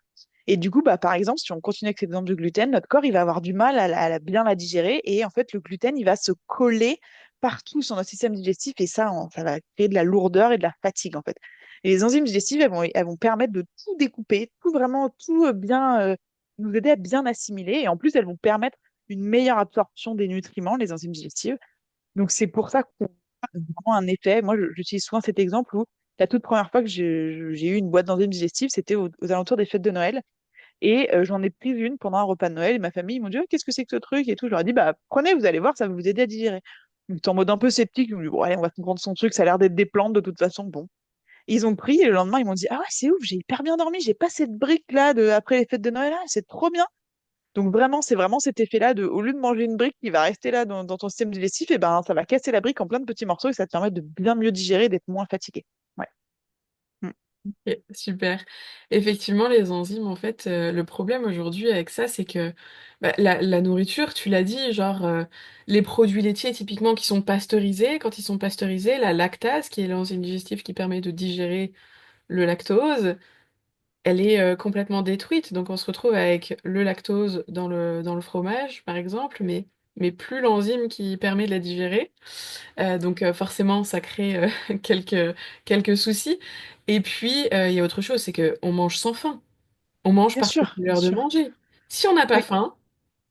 Et du coup, bah, par exemple, si on continue avec cet exemple du gluten, notre corps, il va avoir du mal bien la digérer. Et en fait, le gluten, il va se coller partout sur notre système digestif. Et ça, ça va créer de la lourdeur et de la fatigue, en fait. Et les enzymes digestives, elles vont permettre de tout découper, tout vraiment, tout bien, nous aider à bien assimiler. Et en plus, elles vont permettre une meilleure absorption des nutriments, les enzymes digestives. Donc, c'est pour ça qu'on a vraiment un effet. Moi, j'utilise souvent cet exemple où la toute première fois que j'ai eu une boîte d'enzymes digestives, c'était aux alentours des fêtes de Noël. Et j'en ai pris une pendant un repas de Noël. Et ma famille, ils m'ont dit, oh, qu'est-ce que c'est que ce truc et tout. Je leur ai dit, bah, prenez, vous allez voir, ça va vous aider à digérer. Ils étaient en mode un peu sceptique. Ils m'ont dit, bon, allez, on va comprendre son truc, ça a l'air d'être des plantes de toute façon. Bon. Et ils ont pris et le lendemain, ils m'ont dit, ah ouais, c'est ouf, j'ai hyper bien dormi, j'ai pas cette brique là après les fêtes de Noël, là, c'est trop bien. Donc vraiment, c'est vraiment cet effet-là au lieu de manger une brique qui va rester là dans ton système digestif, et ben, ça va casser la brique en plein de petits morceaux et ça te permet de bien mieux digérer, d'être moins fatigué. Ouais. Mm. Ok, super. Effectivement, les enzymes, en fait, le problème aujourd'hui avec ça, c'est que bah, la nourriture, tu l'as dit, genre les produits laitiers typiquement qui sont pasteurisés, quand ils sont pasteurisés, la lactase, qui est l'enzyme digestive qui permet de digérer le lactose, elle est complètement détruite. Donc on se retrouve avec le lactose dans le fromage, par exemple, mais plus l'enzyme qui permet de la digérer. Donc forcément, ça crée quelques soucis. Et puis, il y a autre chose, c'est qu'on mange sans faim. On mange parce que c'est Bien l'heure de sûr. manger. Si on n'a pas Oui, faim,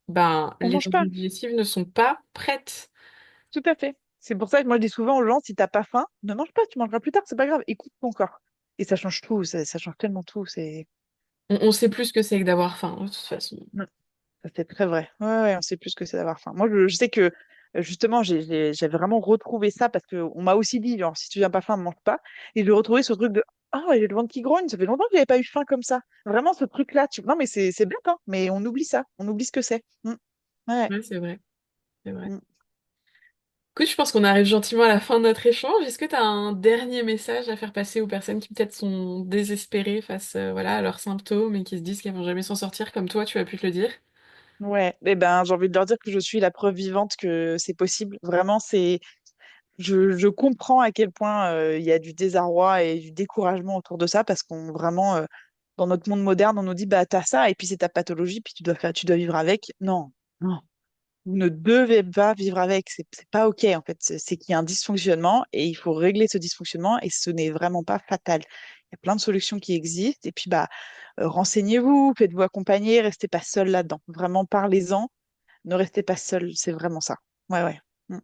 ben, on les mange pas. enzymes digestives ne sont pas prêtes. Tout à fait. C'est pour ça que moi je dis souvent aux gens, si t'as pas faim, ne mange pas, tu mangeras plus tard, c'est pas grave, écoute ton corps. Et ça change tout, ça change tellement tout. On sait plus ce que c'est que d'avoir faim, de toute façon. Mm. Ça, c'est très vrai. Ouais, ouais, on sait plus ce que c'est d'avoir faim. Moi, je sais que justement, j'avais vraiment retrouvé ça parce qu'on m'a aussi dit, genre, si tu viens pas faim, ne mange pas. Et j'ai retrouvé ce truc de, ah, ouais, j'ai le ventre qui grogne, ça fait longtemps que j'avais pas eu faim comme ça. Vraiment, ce truc-là, non, mais c'est bête, hein, mais on oublie ça, on oublie ce que c'est. Mm. Ouais. Ouais, c'est vrai, c'est vrai. Mm. Écoute, je pense qu'on arrive gentiment à la fin de notre échange. Est-ce que tu as un dernier message à faire passer aux personnes qui peut-être sont désespérées face voilà, à leurs symptômes et qui se disent qu'elles vont jamais s'en sortir comme toi, tu as pu te le dire? Ouais, eh ben, j'ai envie de leur dire que je suis la preuve vivante que c'est possible. Vraiment, je comprends à quel point il y a du désarroi et du découragement autour de ça parce qu'on vraiment, dans notre monde moderne, on nous dit, bah, t'as ça et puis c'est ta pathologie, puis tu dois vivre avec. Non, non. Vous ne devez pas vivre avec. C'est pas OK, en fait. C'est qu'il y a un dysfonctionnement et il faut régler ce dysfonctionnement et ce n'est vraiment pas fatal. Il y a plein de solutions qui existent et puis, bah, renseignez-vous, faites-vous accompagner, restez pas seul là-dedans. Vraiment, parlez-en, ne restez pas seul. C'est vraiment ça. Ouais, ouais. Mm.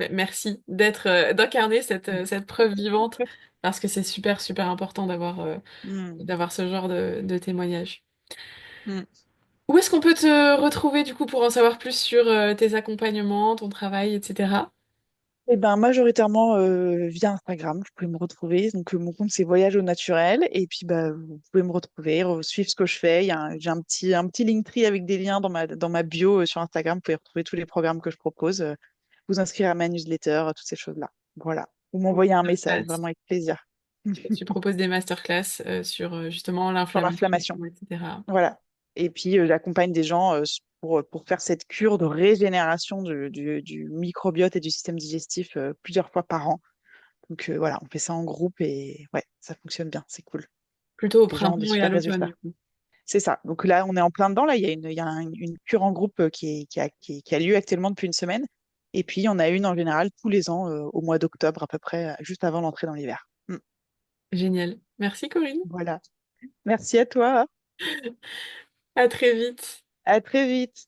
Merci d'incarner cette preuve vivante parce que c'est super, super important Mm, d'avoir ce genre de témoignage. mm. Où est-ce qu'on peut te retrouver du coup pour en savoir plus sur tes accompagnements, ton travail, etc. Eh ben, majoritairement via Instagram, vous pouvez me retrouver. Donc, mon compte, c'est Voyage au naturel. Et puis, bah, vous pouvez me retrouver, suivre ce que je fais. J'ai un petit Linktree avec des liens dans ma bio sur Instagram. Vous pouvez retrouver tous les programmes que je propose, vous inscrire à ma newsletter, toutes ces choses-là. Voilà. Ou Ou m'envoyer un message, masterclass. vraiment avec plaisir. Tu proposes des masterclass sur justement Sur l'inflammation, l'inflammation. etc. Voilà. Et puis, j'accompagne des gens pour faire cette cure de régénération du microbiote et du système digestif plusieurs fois par an. Donc voilà, on fait ça en groupe et ouais, ça fonctionne bien, c'est cool. Plutôt au Les gens ont des printemps et à super l'automne résultats. du coup. C'est ça. Donc là, on est en plein dedans. Là, il y a une cure en groupe qui a lieu actuellement depuis une semaine. Et puis, il y en a une en général tous les ans au mois d'octobre, à peu près, juste avant l'entrée dans l'hiver. Génial. Merci Corinne. Voilà. Merci à toi. À très vite. À très vite.